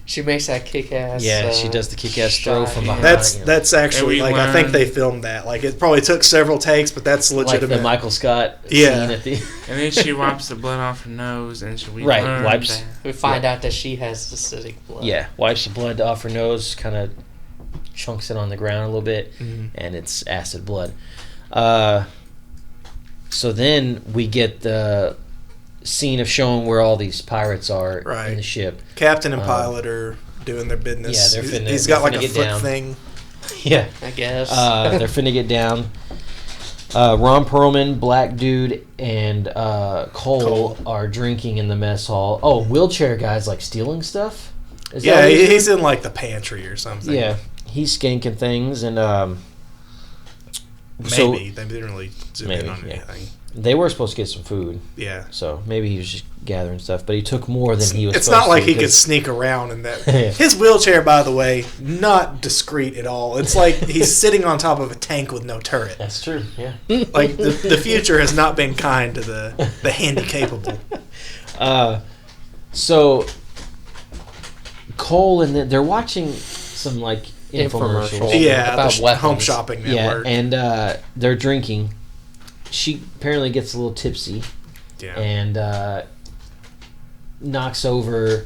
She makes that kick-ass. she does the kick-ass throw shot, from yeah. behind. That's actually And we I think learned- they filmed that. It probably took several takes, but that's like legitimate. the Michael Scott Yeah. scene at the And then she wipes the blood off her nose, and we Right, learned wipes. that. We find out that she has acidic blood. Yeah, wipes the blood off her nose, kind of chunks it on the ground a little bit, Mhm. and it's acid blood. So then we get the scene of showing where all these pirates are Right. in the ship. Captain and pilot are doing their business. yeah, they're He's finna- got they're like finna a get foot down. thing. Yeah, I guess. they're finna get down. Ron Perlman, Black Dude, and Cole are drinking in the mess hall. Oh, wheelchair guy's stealing stuff? Is that Yeah, what he's in the pantry or something. Yeah, he's skanking things, and Maybe. so They didn't really zoom in Maybe, on yeah. anything. they were supposed to get some food, Yeah. so maybe he was just gathering stuff, but he took more than he was It's supposed not like to he could because- sneak around in that. Yeah. His wheelchair, by the way, not discreet at all. It's like he's sitting on top of a tank with no turret. That's true, yeah. Like the future has not been kind to the handy capable. So Cole and they're watching some infomercials. Infomercial. Yeah, About the weapons. home shopping Yeah, network. and they're drinking. She apparently gets a little tipsy, Yeah. and knocks over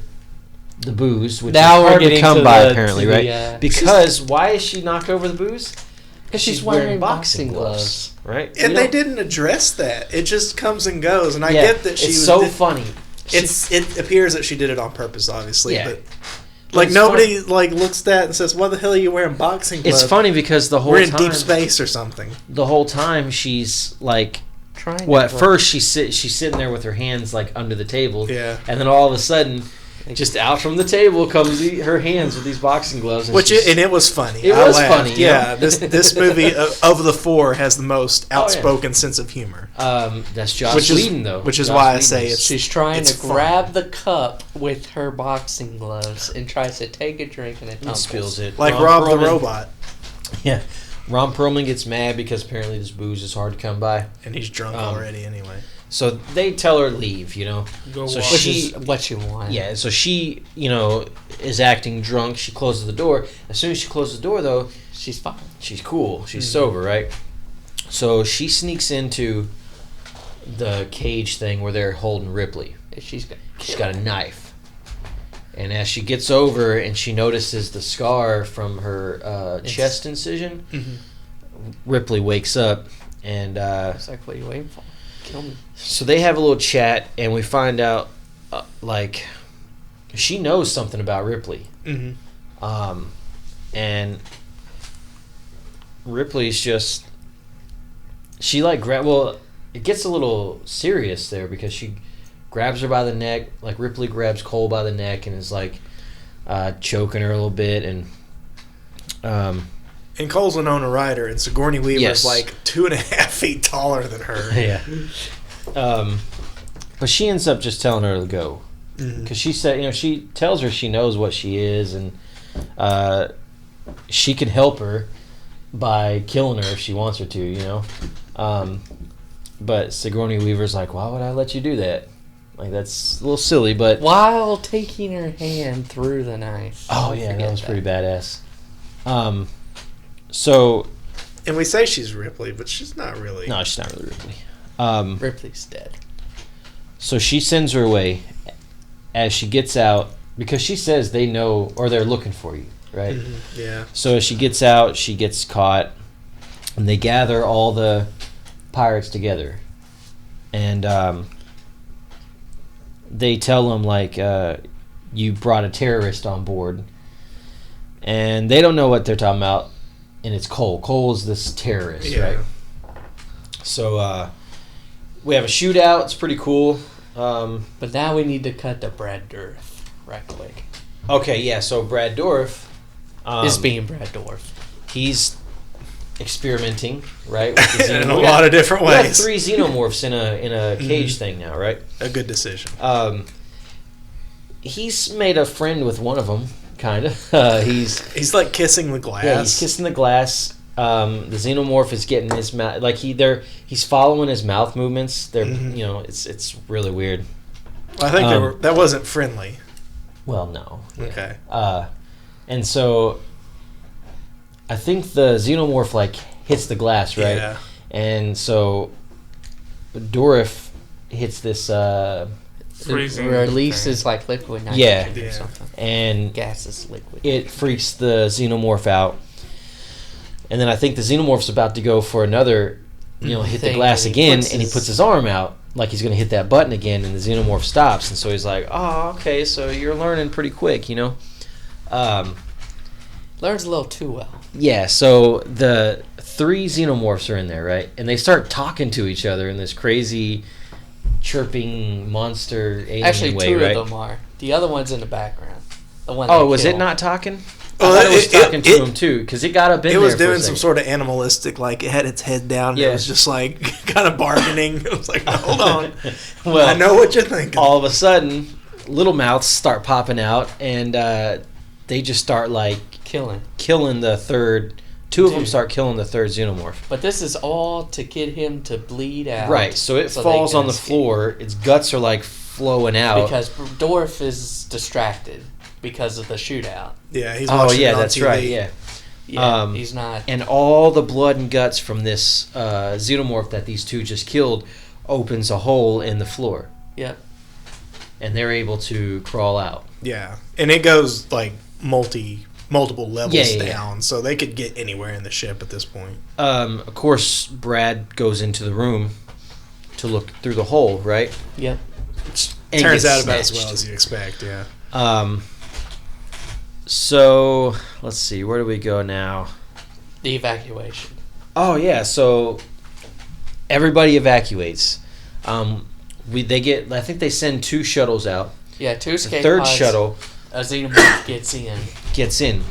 the booze, which Now is we're hard to getting come to by the- apparently, to the, right? Because why is she knocked over the booze? Because she's wearing boxing gloves. right? And We they don't- didn't address that. It just comes and goes. And I Yeah, get that she it's was. so funny. It appears that she did it on purpose, obviously. Yeah. But like It's nobody like looks at that and says, "Why the hell are you wearing boxing gloves?" It's funny because the whole We're in time, deep space or something. the whole time she's like, Trying well, at to- first she's sitting there with her hands like under the table, Yeah. and then all of a sudden, just out from the table comes her hands with these boxing gloves, and she's- And it was funny. It I was laughed. funny, Yeah, yeah. this movie of the four has the most Oh, yeah. outspoken sense of humor. that's Joss Which is- Whedon though. which is Joss why I Whedon say is- it's- She's trying It's to fun. grab the cup with her boxing gloves and tries to take a drink and it and tumbles. spills it Like Ron Rob the Perlman- Robot, Yeah, Ron Perlman gets mad because apparently this booze is hard to come by. and he's drunk Um, already anyway. So they tell her to leave, Go So walk. Which she- is what you want. Yeah, so she, is acting drunk. She closes the door. As soon as she closes the door, though, She's fine. she's cool. She's sober, right? So she sneaks into the cage thing where they're holding Ripley. She's got. She's got a knife. And as she gets over and she notices the scar from her chest incision, Ripley wakes up and It's like, what are you waiting for? Kill me. so they have a little chat and we find out she knows something about Ripley. Mm-hmm. And Ripley's just she it gets a little serious there because she grabs her by the neck, like Ripley grabs Cole by the neck and is like choking her a little bit, and And Cole's Winona Ryder, and Sigourney Weaver's Yes. like 2.5 feet taller than her. yeah. But she ends up just telling her to go because she said, she tells her she knows what she is, and she can help her by killing her if she wants her to, But Sigourney Weaver's like, why would I let you do that? Like, that's a little silly, but While taking her hand through the knife. oh Don't yeah, that forget was pretty badass. So And we say she's Ripley, but she's not really. no, she's not really Ripley. Ripley's dead. So she sends her away as she gets out because she says they know or they're looking for you, right? Mhm, yeah. So as she gets out, she gets caught, and they gather all the pirates together, and they tell them like, you brought a terrorist on board, and they don't know what they're talking about, and it's Cole. Cole is this terrorist, Yeah. right? So we have a shootout. It's pretty cool. But now we need to cut to Brad Dourif right quick. Okay, yeah. So Brad Dourif Is being Brad Dourif. he's experimenting, right? With the In a xenomorph. lot of different We have ways. 3 xenomorphs in a cage thing now, right? A good decision. He's made a friend with one of them, kind of. He's like kissing the glass. Yeah, he's kissing the glass. The xenomorph is getting his mouth, like he's following his mouth movements. They're it's really weird. I think that wasn't friendly. Well, no. Okay. And so I think the xenomorph like hits the glass, right? Yeah. And so Dourif hits this Freezing Releases thing. like liquid Yeah. nitrogen or Yeah. something. and Gas is liquid. it freaks the xenomorph out. And then I think the xenomorph's about to go for another, hit the Thing, glass and he again, puts and he his- puts his arm out like he's going to hit that button again, and the xenomorph stops. And so he's like, oh, okay, so you're learning pretty quick, Learns a little too well. Yeah, so the 3 xenomorphs are in there, right? And they start talking to each other in this crazy chirping monster alien Actually, way, 2 right? of them are. The other one's in the background. The one. Oh, they was it killed. not talking? Well, I thought it was it- talking to it- him too, because it got up in It there. was for a doing some second. sort of animalistic, like it had its head down. Yeah. It was just like kind of bargaining. It was like, hold on. Well, I know what you're thinking. all of a sudden, little mouths start popping out, and they just start like killing the third. 2 of them Dude. start killing the third xenomorph. But this is all to get him to bleed out. Right, so it they falls can on the escape. floor. Its guts are like flowing out. Because Dorf is distracted because of the shootout. Yeah, he's Oh watching yeah, it on that's TV. right. Yeah. Yeah, he's not. And all the blood and guts from this xenomorph that these 2 just killed opens a hole in the floor. Yep. and they're able to crawl out. Yeah, and it goes like multiple levels Yeah. down, so they could get anywhere in the ship at this point. Of course, Brad goes into the room to look through the hole, right? Yep. And Turns gets out about as snatched. well as you expect. Yeah. So let's see, where do we go now? The evacuation. Oh yeah, so everybody evacuates. They get. I think they send 2 shuttles out. Yeah, 2 The escape third pods. shuttle A xenomorph gets in. gets in,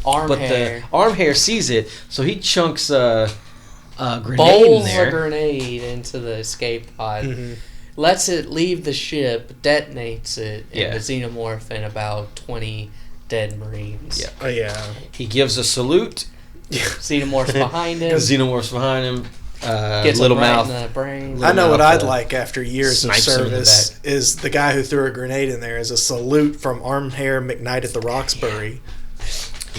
Arm but hair. the arm hair sees it, so he chunks a grenade in Bowls there. a grenade into the escape pod. Mhm. Lets it leave the ship, detonates it, and Yeah. the xenomorph and about 20 dead Marines. Yeah. Oh yeah. He gives a salute. Xenomorph's behind him. Xenomorph's behind him. Gets Little him right mouth. in the brain. Little I know what mouth, I'd like after years of snipes him in the service back. is the guy who threw a grenade in there is a salute from Arm Hair McKnight at the Roxbury.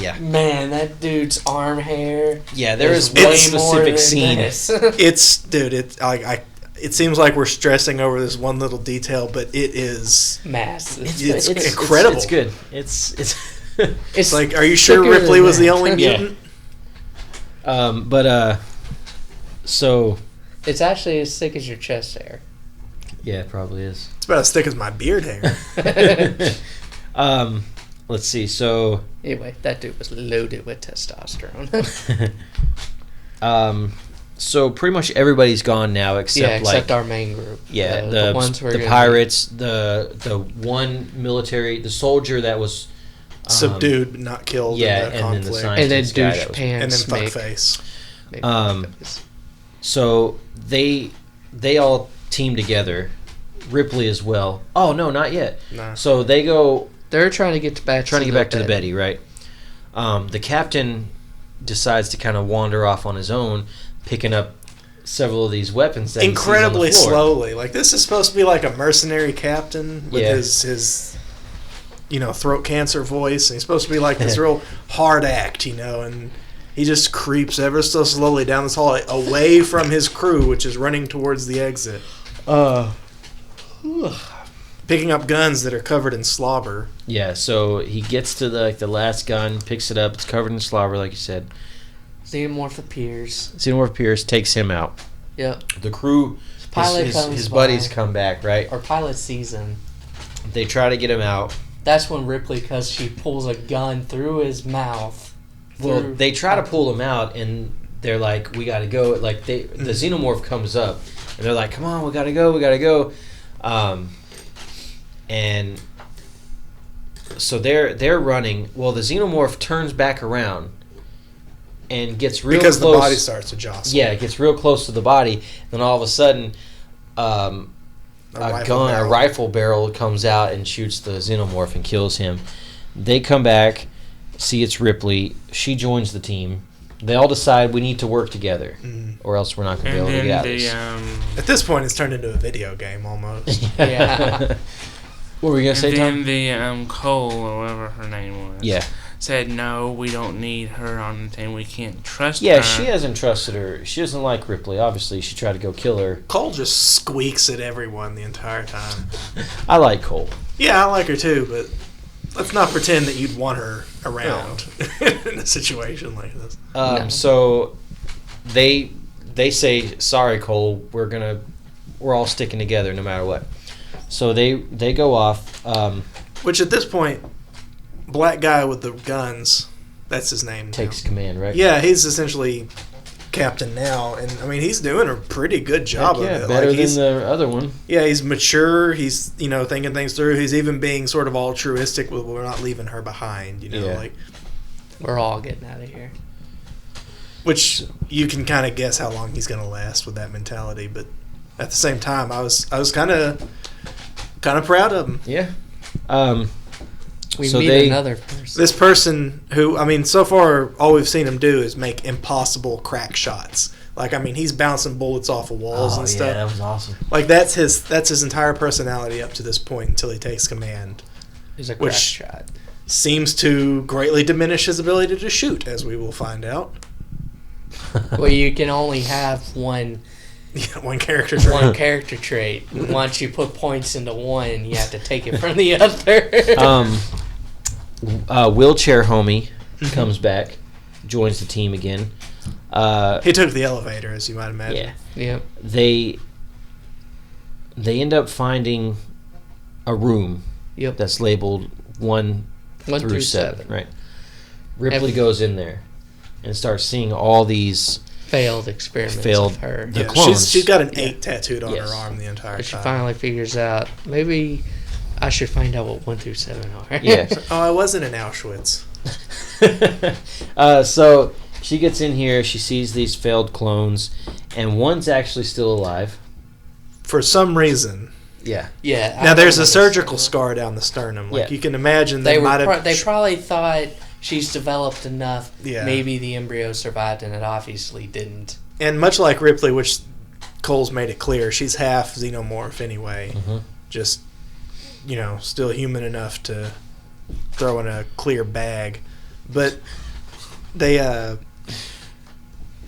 Yeah. Man, that dude's arm hair. Yeah, there is way one more specific than scene. this. It's dude. It seems like we're stressing over this one little detail, but it is. Massive. It's incredible. It's good. It's It's like, are you sure thicker Ripley than was the that. only Yeah. mutant? So It's actually as thick as your chest hair. yeah, it probably is. It's about as thick as my beard hair. Let's see. So Anyway, that dude was loaded with testosterone. so pretty much everybody's gone now except except like our main group. the ones who are gonna pirates, the one military, the soldier that was Subdued, but not killed yeah, in the and then the conflict. scientist and then guy douche that was- pants. And then make- fuckface. make Um, fuckface. So they all team together. Ripley as well. Oh no, not yet. Nah. So they go They're trying to get back. trying to get back to the bed. Betty, right? The captain decides to kind of wander off on his own, picking up several of these weapons that Incredibly he sees on the floor. slowly. Like, this is supposed to be like a mercenary captain with Yeah. his throat cancer voice, and he's supposed to be like this real hard act, and he just creeps ever so slowly down this hallway away from his crew, which is running towards the exit, picking up guns that are covered in slobber. Yeah, so he gets to the last gun, picks it up. It's covered in slobber, like you said. Xenomorph appears. Xenomorph Pierce takes him out. Yep. The crew, Pilot his comes buddies by. come back, right? Our pilot sees him. They try to get him out. That's when Ripley, because she pulls a gun through his mouth. Well, through- they try to pull him out, and they're like, "We gotta go." Like the xenomorph comes up, and they're like, "Come on, we gotta go." And so they're running. Well, the xenomorph turns back around and gets real Because close. the body starts to jostle. Yeah, it gets real close to the body. Then all of a sudden, a rifle barrel comes out and shoots the xenomorph and kills him. They come back, see it's Ripley. She joins the team. They all decide we need to work together, or else we're not going to be And able to get out then of this. At this point, it's turned into a video game almost. Yeah. What were you going to say, and Tom? then the Cole, or whatever her name was, Yeah. said, no, we don't need her on the team. We can't trust her. Yeah, she hasn't trusted her. She doesn't like Ripley. Obviously, she tried to go kill her. Cole just squeaks at everyone the entire time. I like Cole. Yeah, I like her too, but let's not pretend that you'd want her around in a situation like this. No. So they say, "Sorry, Cole. We're all sticking together no matter what." So they go off. Which at this point, black guy with the guns, that's his name. Takes now. command, right? Yeah, he's essentially captain now, and I mean he's doing a pretty good job Heck yeah, of it. better Like, than the other one. Yeah, he's mature. He's thinking things through. He's even being sort of altruistic with we're not leaving her behind. Yeah. Like We're all getting out of here. which you can kind of guess how long he's going to last with that mentality. But at the same time, I was kind of proud of him. Yeah. We So meet they- another person. This person who, I mean, so far all we've seen him do is make impossible crack shots. Like, I mean, he's bouncing bullets off of walls and stuff. Yeah, that was awesome. Like that's his entire personality up to this point until he takes command. Is a crack which- shot. Seems to greatly diminish his ability to shoot, as we will find out. Well, you can only have one. Yeah, one character trait. One character trait. Once you put points into one, you have to take it from the other. Wheelchair homie comes back, joins the team again. He took the elevator, as you might imagine. Yeah. Yep. They end up finding a room Yep. that's labeled 1 through 7. Right. Ripley goes in there and starts seeing all these Failed experiments Failed- of her. the Yeah, clones. she's got an 8 tattooed on Yes. her arm the entire But she time. finally figures out, maybe I should find out what 1 through 7 are. Yeah. Oh, I wasn't in Auschwitz. So she gets in here, she sees these failed clones, and one's actually still alive. For some reason. Yeah. Yeah. Now, I there's a don't surgical understand. scar down the sternum. Like, Yeah. you can imagine They might have... they probably thought she's developed enough. Yeah. Maybe the embryo survived, and it obviously didn't. And much like Ripley, which Cole's made it clear, she's half xenomorph anyway. Mhm. Just, still human enough to throw in a clear bag. But they,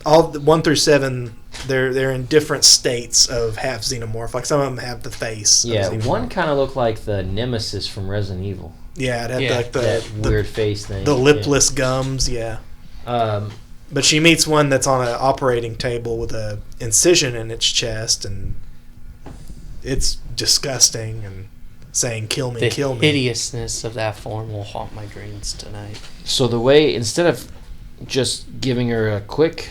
all 1 through 7, they're in different states of half xenomorph. Like, some of them have the face. of Yeah, xenomorph. one kind of looked like the nemesis from Resident Evil. Yeah, it had Yeah, like That the weird face thing. the lipless gums. Yeah. But she meets one that's on an operating table with a incision in its chest, and it's disgusting and saying, "Kill me, The kill me." hideousness of that form will haunt my dreams tonight. So the way, instead of just giving her a quick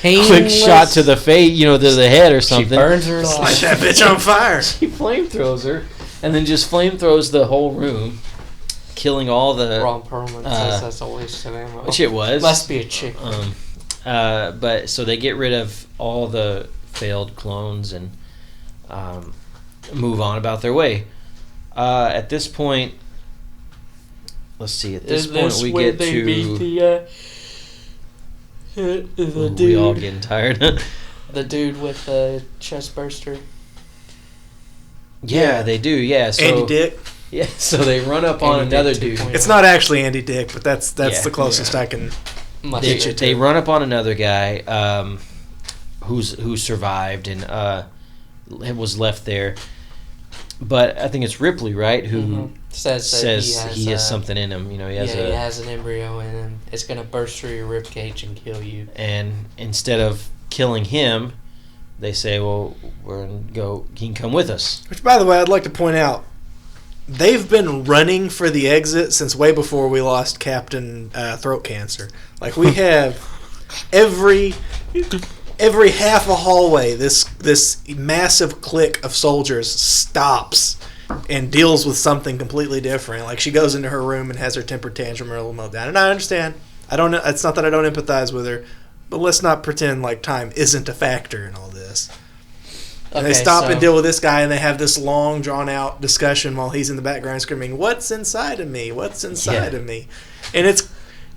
Painless. shot to the face, to the head or She something, burns her Light alive. that bitch on fire. she flame throws her, and then just flame throws the whole room, killing all the. Ron Perlman says that's a waste of ammo. Which it was. Must be a chick. But so they get rid of all the failed clones and move on about their way. At this point, let's see. At this point, we get to. The dude. We all getting tired. The dude with the chest burster. Yeah, they do. Yeah, so Andy Dick. Yeah, so they run up on Andy another Dick dude. 2.0. It's not actually Andy Dick, but that's Yeah. the closest I can. Must They, be. Get you they to. run up on another guy who survived and was left there. But I think it's Ripley, right? Who Mhm. Says that says he has a- something in him. He has he has an embryo in him. It's gonna burst through your rib cage and kill you. and instead of killing him, they say, "Well, we're gonna go. He can come with us." Which, by the way, I'd like to point out, they've been running for the exit since way before we lost Captain Throat Cancer. Like, we have every half a hallway, this massive clique of soldiers stops and deals with something completely different. Like, she goes into her room and has her temper tantrum or a little meltdown. And I understand. I don't. It's not that I don't empathize with her, but let's not pretend like time isn't a factor in all this. And they stop and deal with this guy, and they have this long, drawn-out discussion while he's in the background screaming, "What's inside of me? What's inside of me?" And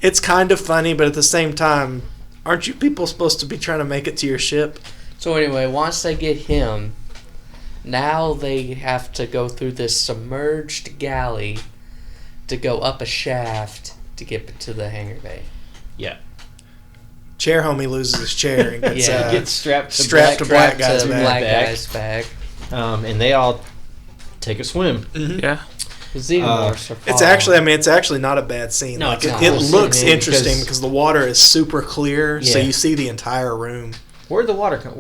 it's kind of funny, but at the same time, aren't you people supposed to be trying to make it to your ship? So anyway, once they get him, now they have to go through this submerged galley to go up a shaft to get to the hangar bay. Yeah. Chair homie loses his chair and gets, Yeah. Gets strapped to strapped to black Strapped guy's to back. black back. guy's back. And they all take a swim. Mhm. Yeah. The xenomorphs are It's following. actually not a bad scene. No, Like, it's it, not. it Cool looks scene, interesting because the water is super clear, so Yeah. you see the entire room. Where'd the water come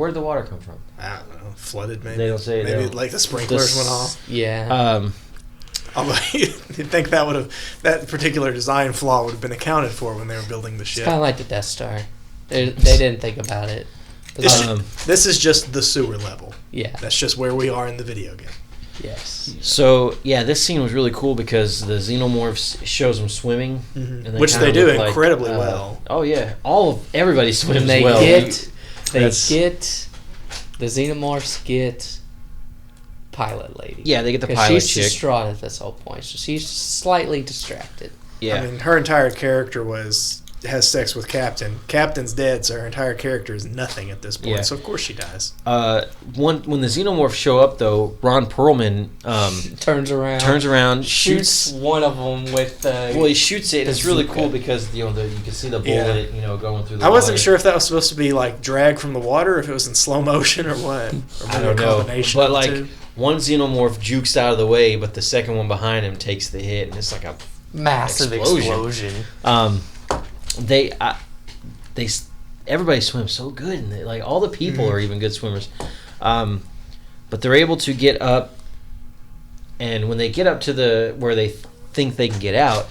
from? I don't know, flooded maybe. They don't say. They Maybe don't. like the sprinklers The went off. Yeah. Although you'd think that particular design flaw would have been accounted for when they were building the It's ship. kind of like the Death Star. They didn't think about it. This is just the sewer level. Yeah. That's just where we are in the video game. Yes. So yeah, this scene was really cool because the xenomorphs shows them swimming, and Which kinda they do look like, incredibly well. Oh yeah, everybody swims And they well. the xenomorphs get pilot lady. Yeah, they get the 'Cause pilot she's chick. distraught at this whole point, so she's slightly distracted. Yeah, I mean, her entire character was has sex with Captain. Captain's dead, so her entire character is nothing at this point. Yeah. So of course she dies. When the xenomorphs show up, though, Ron Perlman turns around, shoots one of them with. Well, he shoots it. It's really bazooka. cool because you can see the bullet, going through the. I wasn't water. sure if that was supposed to be like drag from the water, or if it was in slow motion, or what. Or I maybe don't a know. combination But of the like two. one xenomorph jukes out of the way, but the second one behind him takes the hit, and it's like a Massive explosion. Everybody swims so good, and like all the people are even good swimmers. But they're able to get up, and when they get up to where they think they can get out,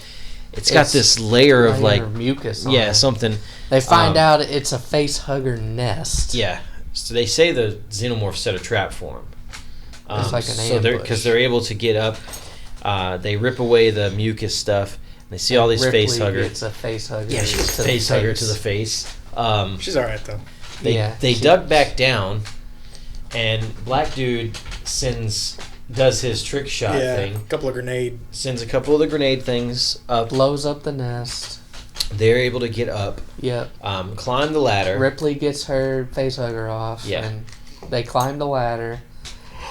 it's got this layer of like mucus. On yeah, it. something. They find out it's a face hugger nest. Yeah, so they say the xenomorph set a trap for them. It's like an so ambush. they're able to get up. They rip away the mucus stuff. They see all these Ripley face huggers. It's a face hugger. Yeah, she's to a the face hugger to the face. She's all right though. They dug back down, and Black Dude does his trick shot thing. A couple of grenade. Sends a couple of the grenade things up. Blows up the nest. They're able to get up. Yep. Climb the ladder. Ripley gets her face hugger off. Yeah. And they climb the ladder.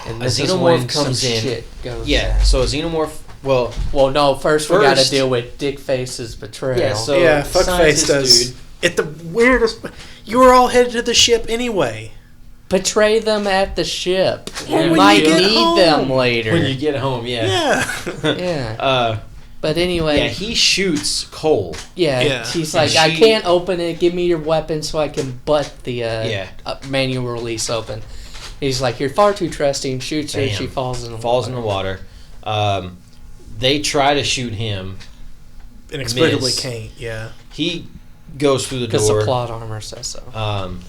And A this is xenomorph when comes some in. shit goes Yeah. down. So a xenomorph. Well, no. First we got to deal with Dick Face's betrayal. Yeah, so Fuckface scientist does. dude. At the weirdest. You were all headed to the ship anyway. Betray them at the ship. Well, You when might you get need home. them later. When you get home, yeah. Yeah. But anyway. Yeah, he shoots Cole. Yeah, he's like, And I she- can't open it. Give me your weapon so I can butt the manual release open. He's like, you're far too trusting. Shoots her. Bam. She falls in the Falls water. in the water. They try to shoot him. Inexplicably Miss. can't. Yeah. He goes through the Because door. the plot armor says so. then-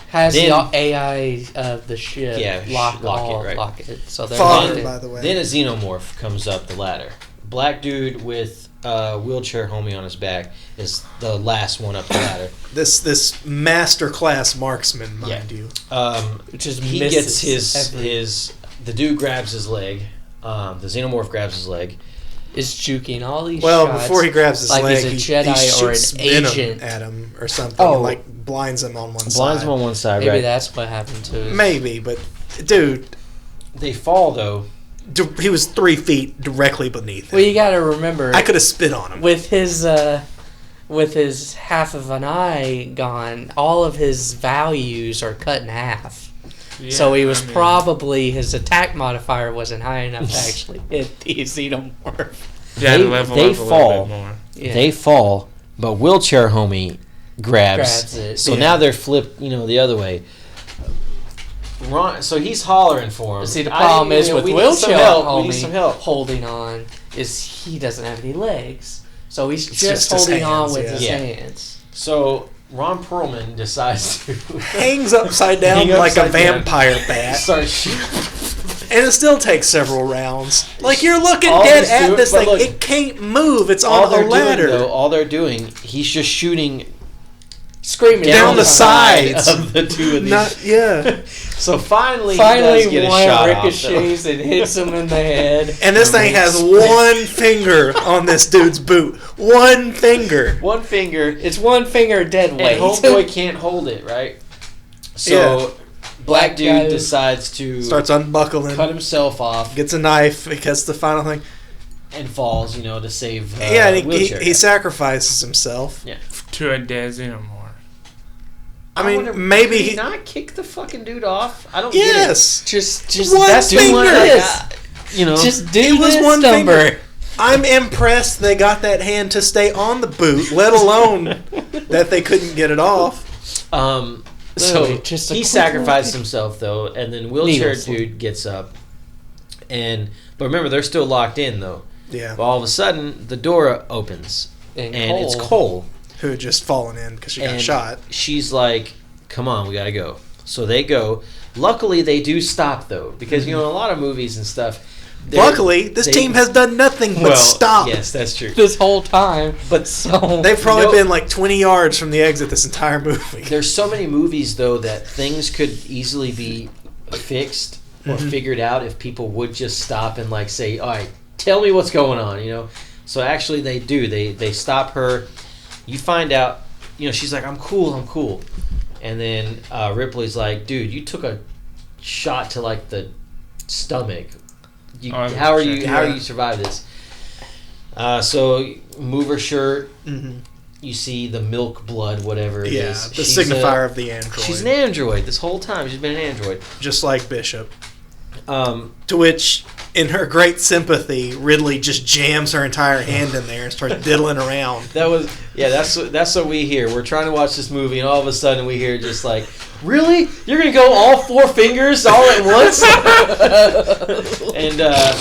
Has the AI of the ship lock it. So they're Father, locked in. by the way. Then a xenomorph comes up the ladder. Black Dude with a wheelchair homie on his back is the last one up the ladder. This master class marksman, mind you. Which is He misses gets every- the dude grabs his leg. The xenomorph grabs his leg. is juking all these Well, shots. before he grabs his like leg, he's a Jedi he or an shoots venom agent. at him or something. Oh. And, like blinds him on one side. Blinds him on one side, Maybe right? that's what happened to us. Maybe, but dude, They fall though. he was 3 feet directly beneath him. Well, you got to remember. I could have spit on him. with his half of an eye gone, all of his values are cut in half. So he was probably his attack modifier wasn't high enough to actually hit the xenomorph. Yeah, They- level they up a fall. little bit more. Yeah. They fall, but wheelchair homie grabs it. So now they're flipped, the other way. Ron, so he's hollering for him. See, the problem is with we need some wheelchair help. We need some homie help. holding on is he doesn't have any legs, so he's It's just just his holding on hands, with yeah. his Yeah. hands. So Ron Perlman decides to Hangs upside down Hang like a upside down. vampire bat. start shooting. And it still takes several rounds. Like, you're looking All dead he's at doing- this but thing. look, It can't move. It's All on they're a ladder. doing, though, all they're doing, he's just shooting Screaming Down the side sides. of the two of these. Yeah. So finally, he does get a one shot off, though. ricochets and hits him in the head. And this thing has one finger on this dude's boot. One finger. One finger, It's one finger dead and weight. homeboy can't hold it, right? So Black Dude guy decides to Starts unbuckling. cut himself off Gets a knife. Gets the final thing. and falls, to save Yeah, and wheelchair. he sacrifices himself. Yeah. To a dead xenomorph. I mean, wonder, maybe could he he. not kick the fucking dude off. I don't get it. Yes. just One that's finger. what it is. Just Just do It was this one number. finger. I'm impressed they got that hand to stay on the boot, let alone that they couldn't get it off. So Literally, just a he quick sacrificed little- himself though, and then wheelchair Needlessly. dude gets up, but remember they're still locked in though. Yeah. But all of a sudden the door opens and it's Cole. Who had just fallen in because she got And shot. she's like, "Come on, we gotta go." So they go. Luckily, they do stop though, because in a lot of movies and stuff. Luckily, this team has done nothing but stop. Yes, that's true. This whole time. But So They've probably been like 20 yards from the exit this entire movie. there's so many movies though that things could easily be fixed or figured out if people would just stop and like say, "All right, tell me what's going on," So actually, they do. They stop her. You find out, she's like, I'm cool. And then Ripley's like, dude, you took a shot to like the stomach. How are you survive this? So move her shirt. Mm-hmm. You see the milk blood, whatever it is. The signifier of the android. She's an android this whole time. She's been an android, just like Bishop. To which, in her great sympathy, Ridley just jams her entire hand in there and starts diddling around. That's what we hear. We're trying to watch this movie, and all of a sudden we hear just like, really? You're gonna go all 4 fingers all at once? And I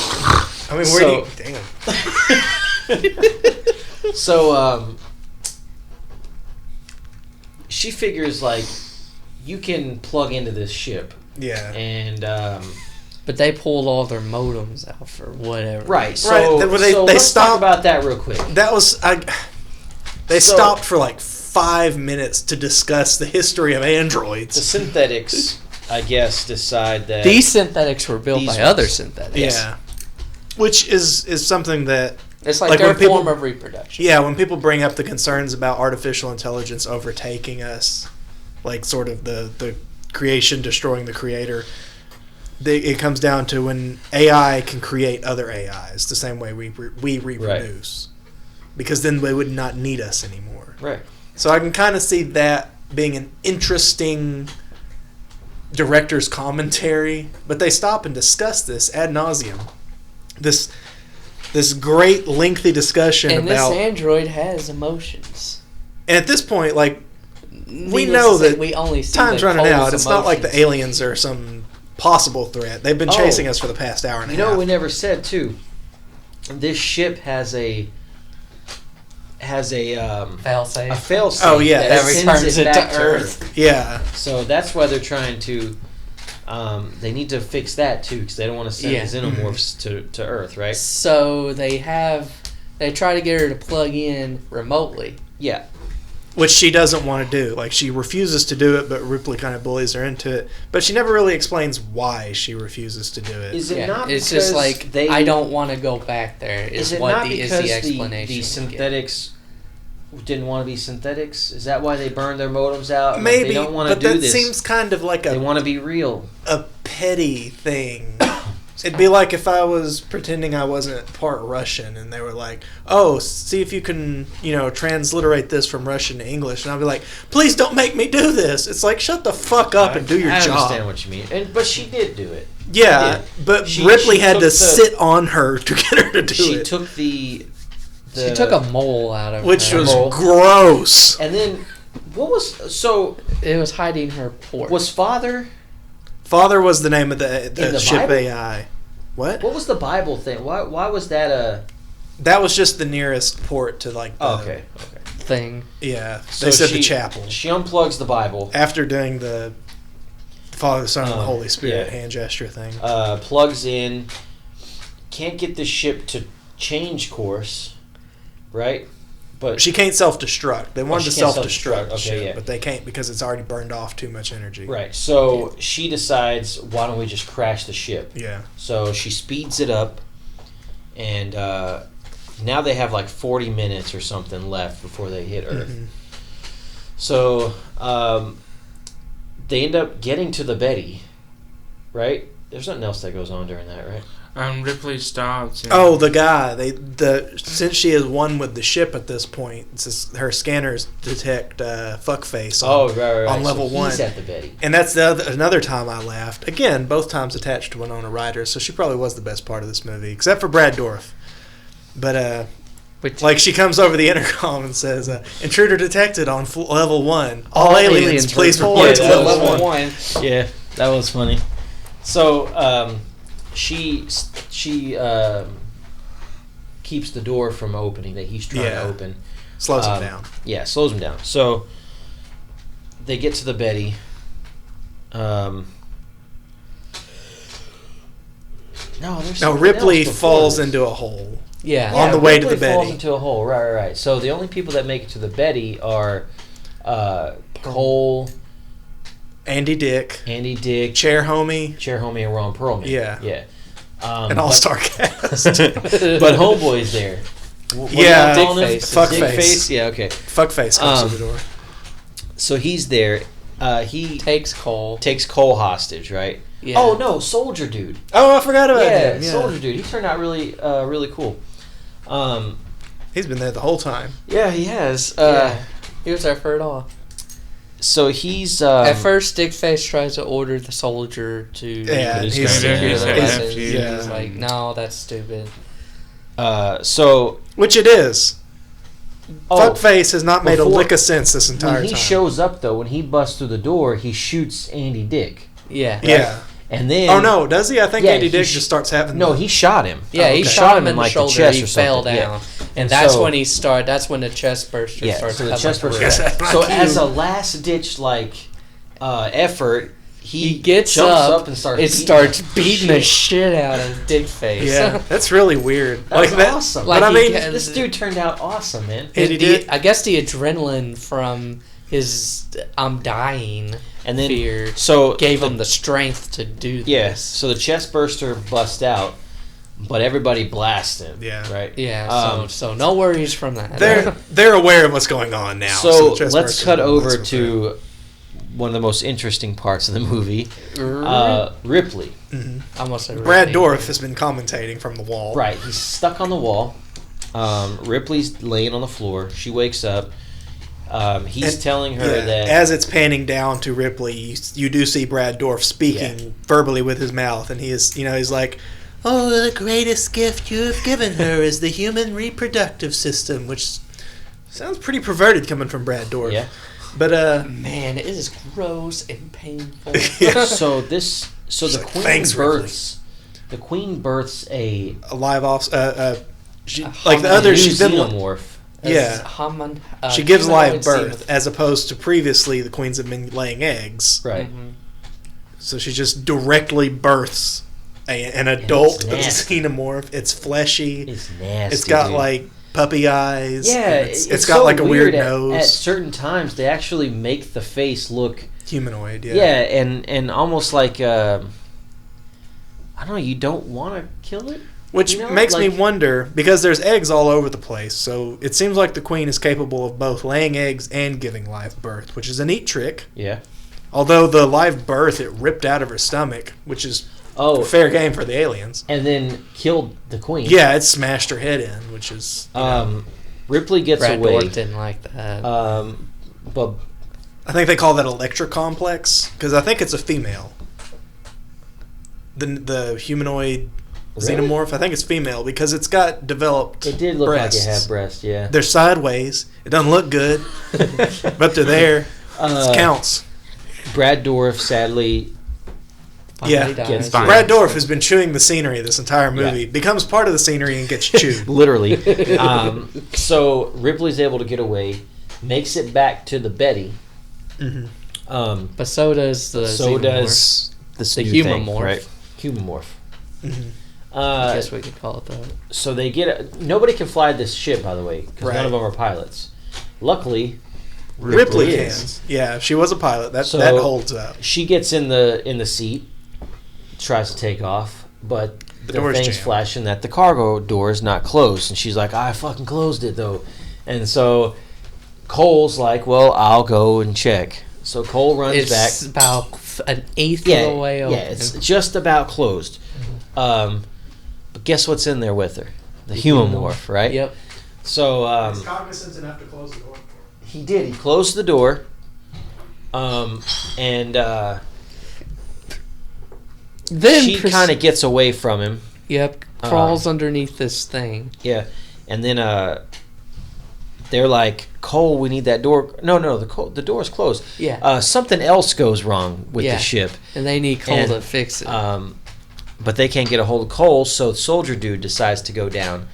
mean, where do you? Damn. So she figures like you can plug into this ship. Yeah. And but they pulled all their modems out for whatever. Right. So, let's talk about that real quick. That was they stopped for like 5 minutes to discuss the history of androids. The synthetics, I guess, decide that these synthetics were built by other synthetics. Yeah. Which is something that it's like their form of reproduction. Yeah, when people bring up the concerns about artificial intelligence overtaking us, like sort of the creation destroying the creator, it comes down to when AI can create other AIs the same way we reproduce. Right. Because then they would not need us anymore. Right. So I can kind of see that being an interesting director's commentary, but they stop and discuss this ad nauseum. This great lengthy discussion and about this android has emotions. And at this point, like, we know that we only see time's running out. It's It's not like the aliens are some possible threat. They've been chasing us for the past hour and a half. You know what we never said too? This ship has a failsafe. A failsafe. Oh yeah, that returns it back to Earth. Yeah. So that's why they're trying to. They need to fix that too because they don't want to send xenomorphs to Earth, right? So they try to get her to plug in remotely. Yeah. Which she doesn't want to do. Like, she refuses to do it, but Ripley kind of bullies her into it. But she never really explains why she refuses to do it. Is it not it's because just like, I don't want to go back there, is it what not is because the explanation. The synthetics didn't want to be synthetics? Is that why they burned their modems out? Maybe, they don't want to but do that this. seems kind of like they want to be real. A petty thing. It'd be like if I was pretending I wasn't part Russian and they were like, oh, see if you can, transliterate this from Russian to English. And I'd be like, please don't make me do this. It's like, shut the fuck up and do your job. I understand what you mean. But she did do it. Yeah, but Ripley had to sit on her to get her to do it. She took she took a mole out of which her. was gross. And then, it was hiding her port. Was Father was the name of the ship Bible? AI. What was the Bible thing? Why was that a... That was just the nearest port to, like, the thing. Yeah, they said the chapel. She unplugs the Bible. After doing the Father, the Son, and the Holy Spirit hand gesture thing. Plugs in. Can't get the ship to change course, right? But she can't self-destruct. They wanted to self-destruct the ship, yeah. but they can't because it's already burned off too much energy. Right. So she decides, why don't we just crash the ship? Yeah. So she speeds it up, and now they have like 40 minutes or something left before they hit Earth. Mm-hmm. So they end up getting to the Betty, right? There's nothing else that goes on during that, right? Ripley stops. The guy. Since she is one with the ship at this point, her scanners detect fuckface on level 1. He's at the Betty. And that's another time I laughed. Again, both times attached to Winona Ryder, so she probably was the best part of this movie, except for Brad Dourif. But she comes over the intercom and says, "Intruder detected on level 1. All aliens, please report to level 1." Yeah, that was funny. So. She keeps the door from opening that he's trying to open. Slows him down. Yeah, slows him down. So they get to the Betty. Ripley falls into a hole. Yeah, on the way to the Ripley Betty. Falls into a hole. Right. So the only people that make it to the Betty are Cole, Andy Dick, Chair Homie, and Ron Perlman. Yeah. An all-star cast. But Homeboy's there. What Yeah, are y'all calling him? Dick Fuck Dick face. Yeah, okay. Fuckface comes to the door. So he's there. He Takes Cole. takes Cole hostage, right? Yeah. Oh no, Soldier Dude. Oh, I forgot about Yeah, him. Yeah. Soldier Dude. He turned out really, really cool. He's been there the whole time. Yeah, he has. Yeah. He was there for it all. So he's At first, Dickface tries to order the soldier to Yeah, he's he's, gonna do he's that. a weapons. nephew. Yeah. He's like, no, that's stupid. So which it is. oh, Fuckface has not made a before- lick of sense this entire when he time. shows up though, when he busts through the door, he shoots Andy Dick, Yeah. Yeah. and then Oh no, does he? I think Yeah, Andy he Dick sh- just starts having. no, he shot him. Yeah, he okay. shot him in the like shoulder. the chest He or fell something. down, Yeah. and that's so- when he start. That's when the chest burster Yeah, starts. so the coming chest through. burster. Yes, that's So not as cute. a last ditch effort, He gets jumps up, and starts. it beating starts the beating the shit out of Dickface. Yeah, that's really weird. That was that, awesome. Like but I he mean, ca- This dude turned out awesome, man. Andy Dick. I guess the adrenaline from his "I'm dying" And then fear so gave him the strength to do yeah. this. So the chest burster bust out, but everybody blasts him. Yeah. Right. Yeah, so no worries from that. they're aware of what's going on now. So the chest let's burster cut doesn't mess over with to one of the most interesting parts of the movie. Ripley. Mhm. I almost said Brad Ripley. Dorff has been commentating from the wall. Right. He's stuck on the wall. Ripley's laying on the floor. She wakes up. He's And- telling her Yeah, that as it's panning down to Ripley, you do see Brad Dorff speaking verbally with his mouth, and he's like, "Oh, the greatest gift you have given her is the human reproductive system," which sounds pretty perverted coming from Brad Dorff. yeah. But Man, it is gross and painful. Yeah. So the like, queen "Thanks, Ripley." births. The queen births a a live off, she, A like the hominid other, new she's been. xenomorph. Yeah. She gives live birth, as opposed to previously the queens have been laying eggs. Right. So she just directly births an adult nasty. xenomorph. It's fleshy. It's nasty. It's got dude. like puppy eyes. yeah. and it's got so like a weird at, nose. At certain times, they actually make the face look Humanoid. Yeah. yeah, and almost like I don't know. You don't want to kill it. Which You know, makes me like- wonder, because there's eggs all over the place, so it seems like the queen is capable of both laying eggs and giving live birth, which is a neat trick. Yeah. Although the live birth, it ripped out of her stomach, which is Oh, fair game for the aliens. and then killed the queen. Yeah, it smashed her head in, which is... you know, Ripley gets Brad away. Dorff didn't like that. But I think they call that electrocomplex, because I think it's a female. The humanoid Really? xenomorph, I think it's female, because it's got developed it did look breasts. like it had breasts. Yeah. They're sideways. It doesn't look good, but they're there. It counts. Brad Dorff, sadly, Finally yeah. dies. Gets Fine. Brad Dorff has been chewing the scenery this entire movie, Yeah. becomes part of the scenery and gets chewed. literally. So Ripley's able to get away, makes it back to the Betty. Mhm. But so does the So xenomorph. does this The new human thing, morph. right? Human morph. Mhm. I guess we could call it that. So they get nobody can fly this ship, by the way, because Right. none of them are pilots. Luckily, Ripley can. is. Yeah, she was a pilot. That So- holds up. She gets in the seat, tries to take off, but The the door's thing's jammed. flashing that the cargo door is not closed, and she's like, "I fucking closed it though," and so Cole's like, "Well, I'll go and check." So Cole runs It's back. about an eighth Yeah, of the way open. yeah, it's just about closed. But guess what's in there with her? The human morph, right? Yep. So cognizant enough to close the door. he did. He closed the door. And Then she kind of gets away from him. Yep. Crawls underneath this thing. Yeah, and then they're like, "Cole, we need that door." No, the door's closed. Yeah. Something else goes wrong with Yeah. the ship. And they need Cole And, to fix it. But they can't get a hold of Cole, so Soldier Dude decides to go down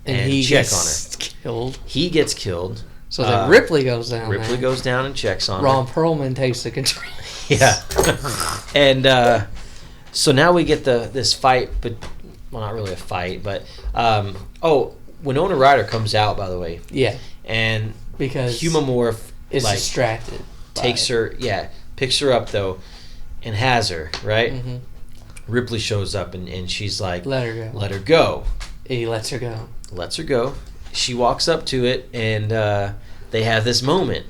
and he check on gets killed. her. He gets killed. So then Ripley goes down Ripley there. goes down and checks on Ron her. Perlman takes the control. Yeah. And so now we get this fight, but well, not really a fight, but Winona Ryder comes out, by the way, Yeah. and Because Humamorph is like distracted. takes her, picks her up though, and has her right. Mm-hmm. Ripley shows up and she's like, Let her go. "Let her go." He lets her go. Lets her go, she walks up to it, and they have this moment,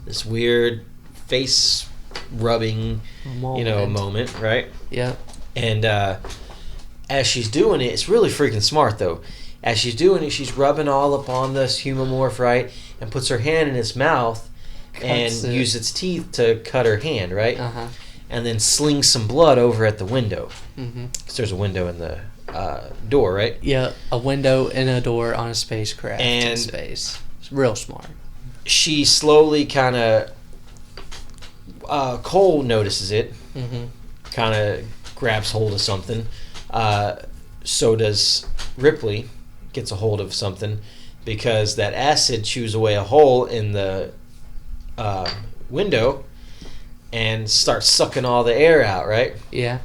this weird face rubbing, moment, right? Yep. And as she's doing it, it's really freaking smart though. As she's doing it, she's rubbing all up on this humomorph, right? And puts her hand in its mouth and uses its teeth to cut her hand, right? And then slings some blood over at the window. Because there's a window in the door, right? Yeah, a window and a door on a spacecraft in And space. It's real smart. She slowly kind of... Cole notices it. Kind of grabs hold of something. So does Ripley. Gets a hold of something. Because that acid chews away a hole in the window and starts sucking all the air out, right? Yeah.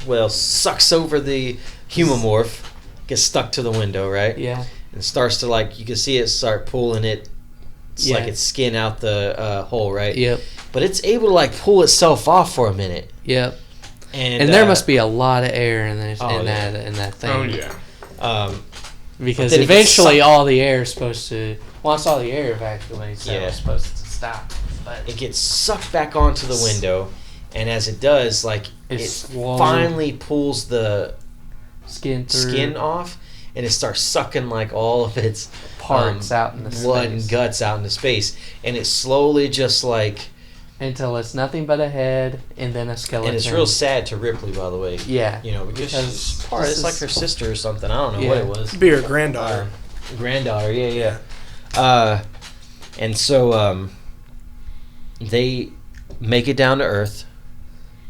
Well, sucks over the humomorph, gets stuck to the window, right? Yeah. And starts to, like, you can see it start pulling it. It's like its skin out the hole, right? Yep. But it's able to, like, pull itself off for a minute. Yep. And there must be a lot of air in that thing. Oh yeah. Because eventually all the air is supposed to... Once all the air evacuates, it's supposed to stop. But it gets sucked back onto the window, and as it does, like, it finally pulls the skin off, and it starts sucking, like, all of its parts out in the blood and guts out into space, and it slowly just, like... Until it's nothing but a head and then a skeleton. And it's real sad to Ripley, by the way. Yeah. Because she's part. It's like her sister or something. I don't know what it was. Be her granddaughter. Granddaughter, yeah. And so they make it down to Earth.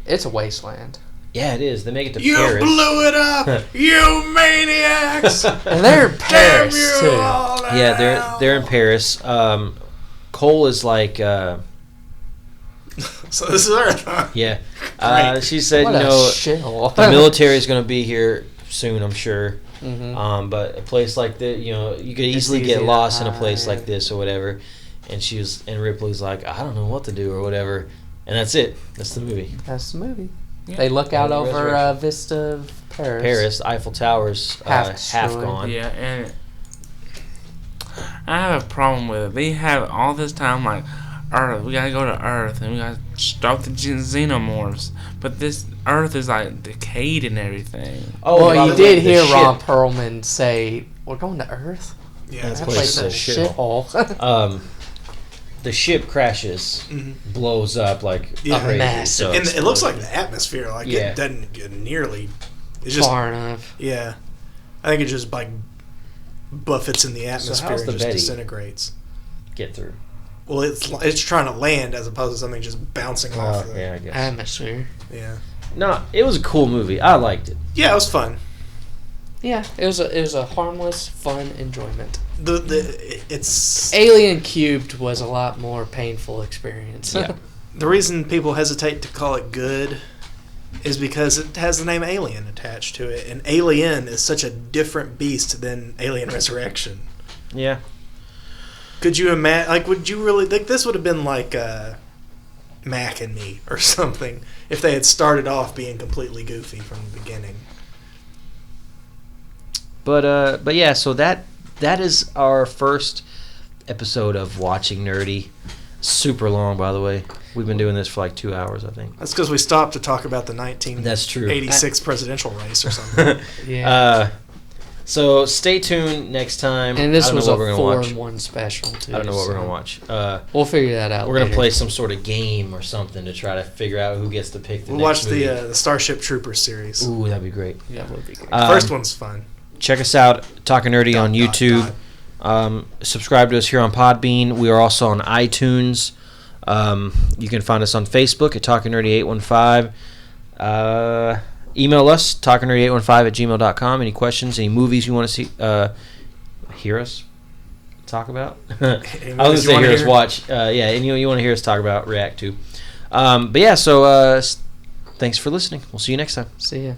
It's a wasteland. Yeah, it is. They make it to You Paris. You blew it up, you maniacs! And they're in Paris too. Yeah, they're in Paris. Cole is like. So this is Earth, huh? Yeah. She said, what the military is going to be here soon, I'm sure. But a place like this, you could easily get lost in a place like this or whatever. And Ripley's like, I don't know what to do or whatever. And that's it. That's the movie. That's the movie. Yeah. They look out over a vista of Paris. Paris, Eiffel Tower's half gone. Yeah, and I have a problem with it. They have all this time, like, Earth, we gotta go to Earth, and we gotta stop the xenomorphs. But this Earth is like decayed and everything. Oh, well, you did hear Ron Perlman say, "We're going to Earth." Yeah, that place is a shithole. The ship crashes, blows up like a mess, and it looks like the atmosphere, like it doesn't get nearly. It's just far enough. Yeah, I think it just like buffets in the atmosphere and just Betty disintegrates. Get through. Well, it's trying to land as opposed to something just bouncing off the I guess. Atmosphere. Yeah. No, it was a cool movie. I liked it. Yeah, it was fun. Yeah, it was a harmless, fun enjoyment. It's Alien Cubed was a lot more painful experience. Yeah. The reason people hesitate to call it good is because it has the name Alien attached to it, and Alien is such a different beast than Alien Resurrection. Yeah. Could you imagine? Like, would you really think this would have been like Mac and Me or something if they had started off being completely goofy from the beginning? But yeah, so that is our first episode of Watching Nerdy. Super long, by the way. We've been doing this for like 2 hours, I think. That's because we stopped to talk about the 1986 presidential race or something. Yeah. So stay tuned next time. And this was a 4-in-1 special, too. I don't know what we're going to watch. We'll figure that out We're going to play some sort of game or something to try to figure out who gets to pick the We'll next watch movie. the Starship Troopers series. Ooh, that'd be great. Yeah, that would be great. First one's fun. Check us out, Talking Nerdy on YouTube. Subscribe to us here on Podbean. We are also on iTunes. You can find us on Facebook at Talking Nerdy 815. Email us, talkingnerdy815@gmail.com. Any questions, any movies you want to see, hear us talk about? I was going to say hear us watch. And you want to hear us talk about, react to. But yeah, so thanks for listening. We'll see you next time. See ya.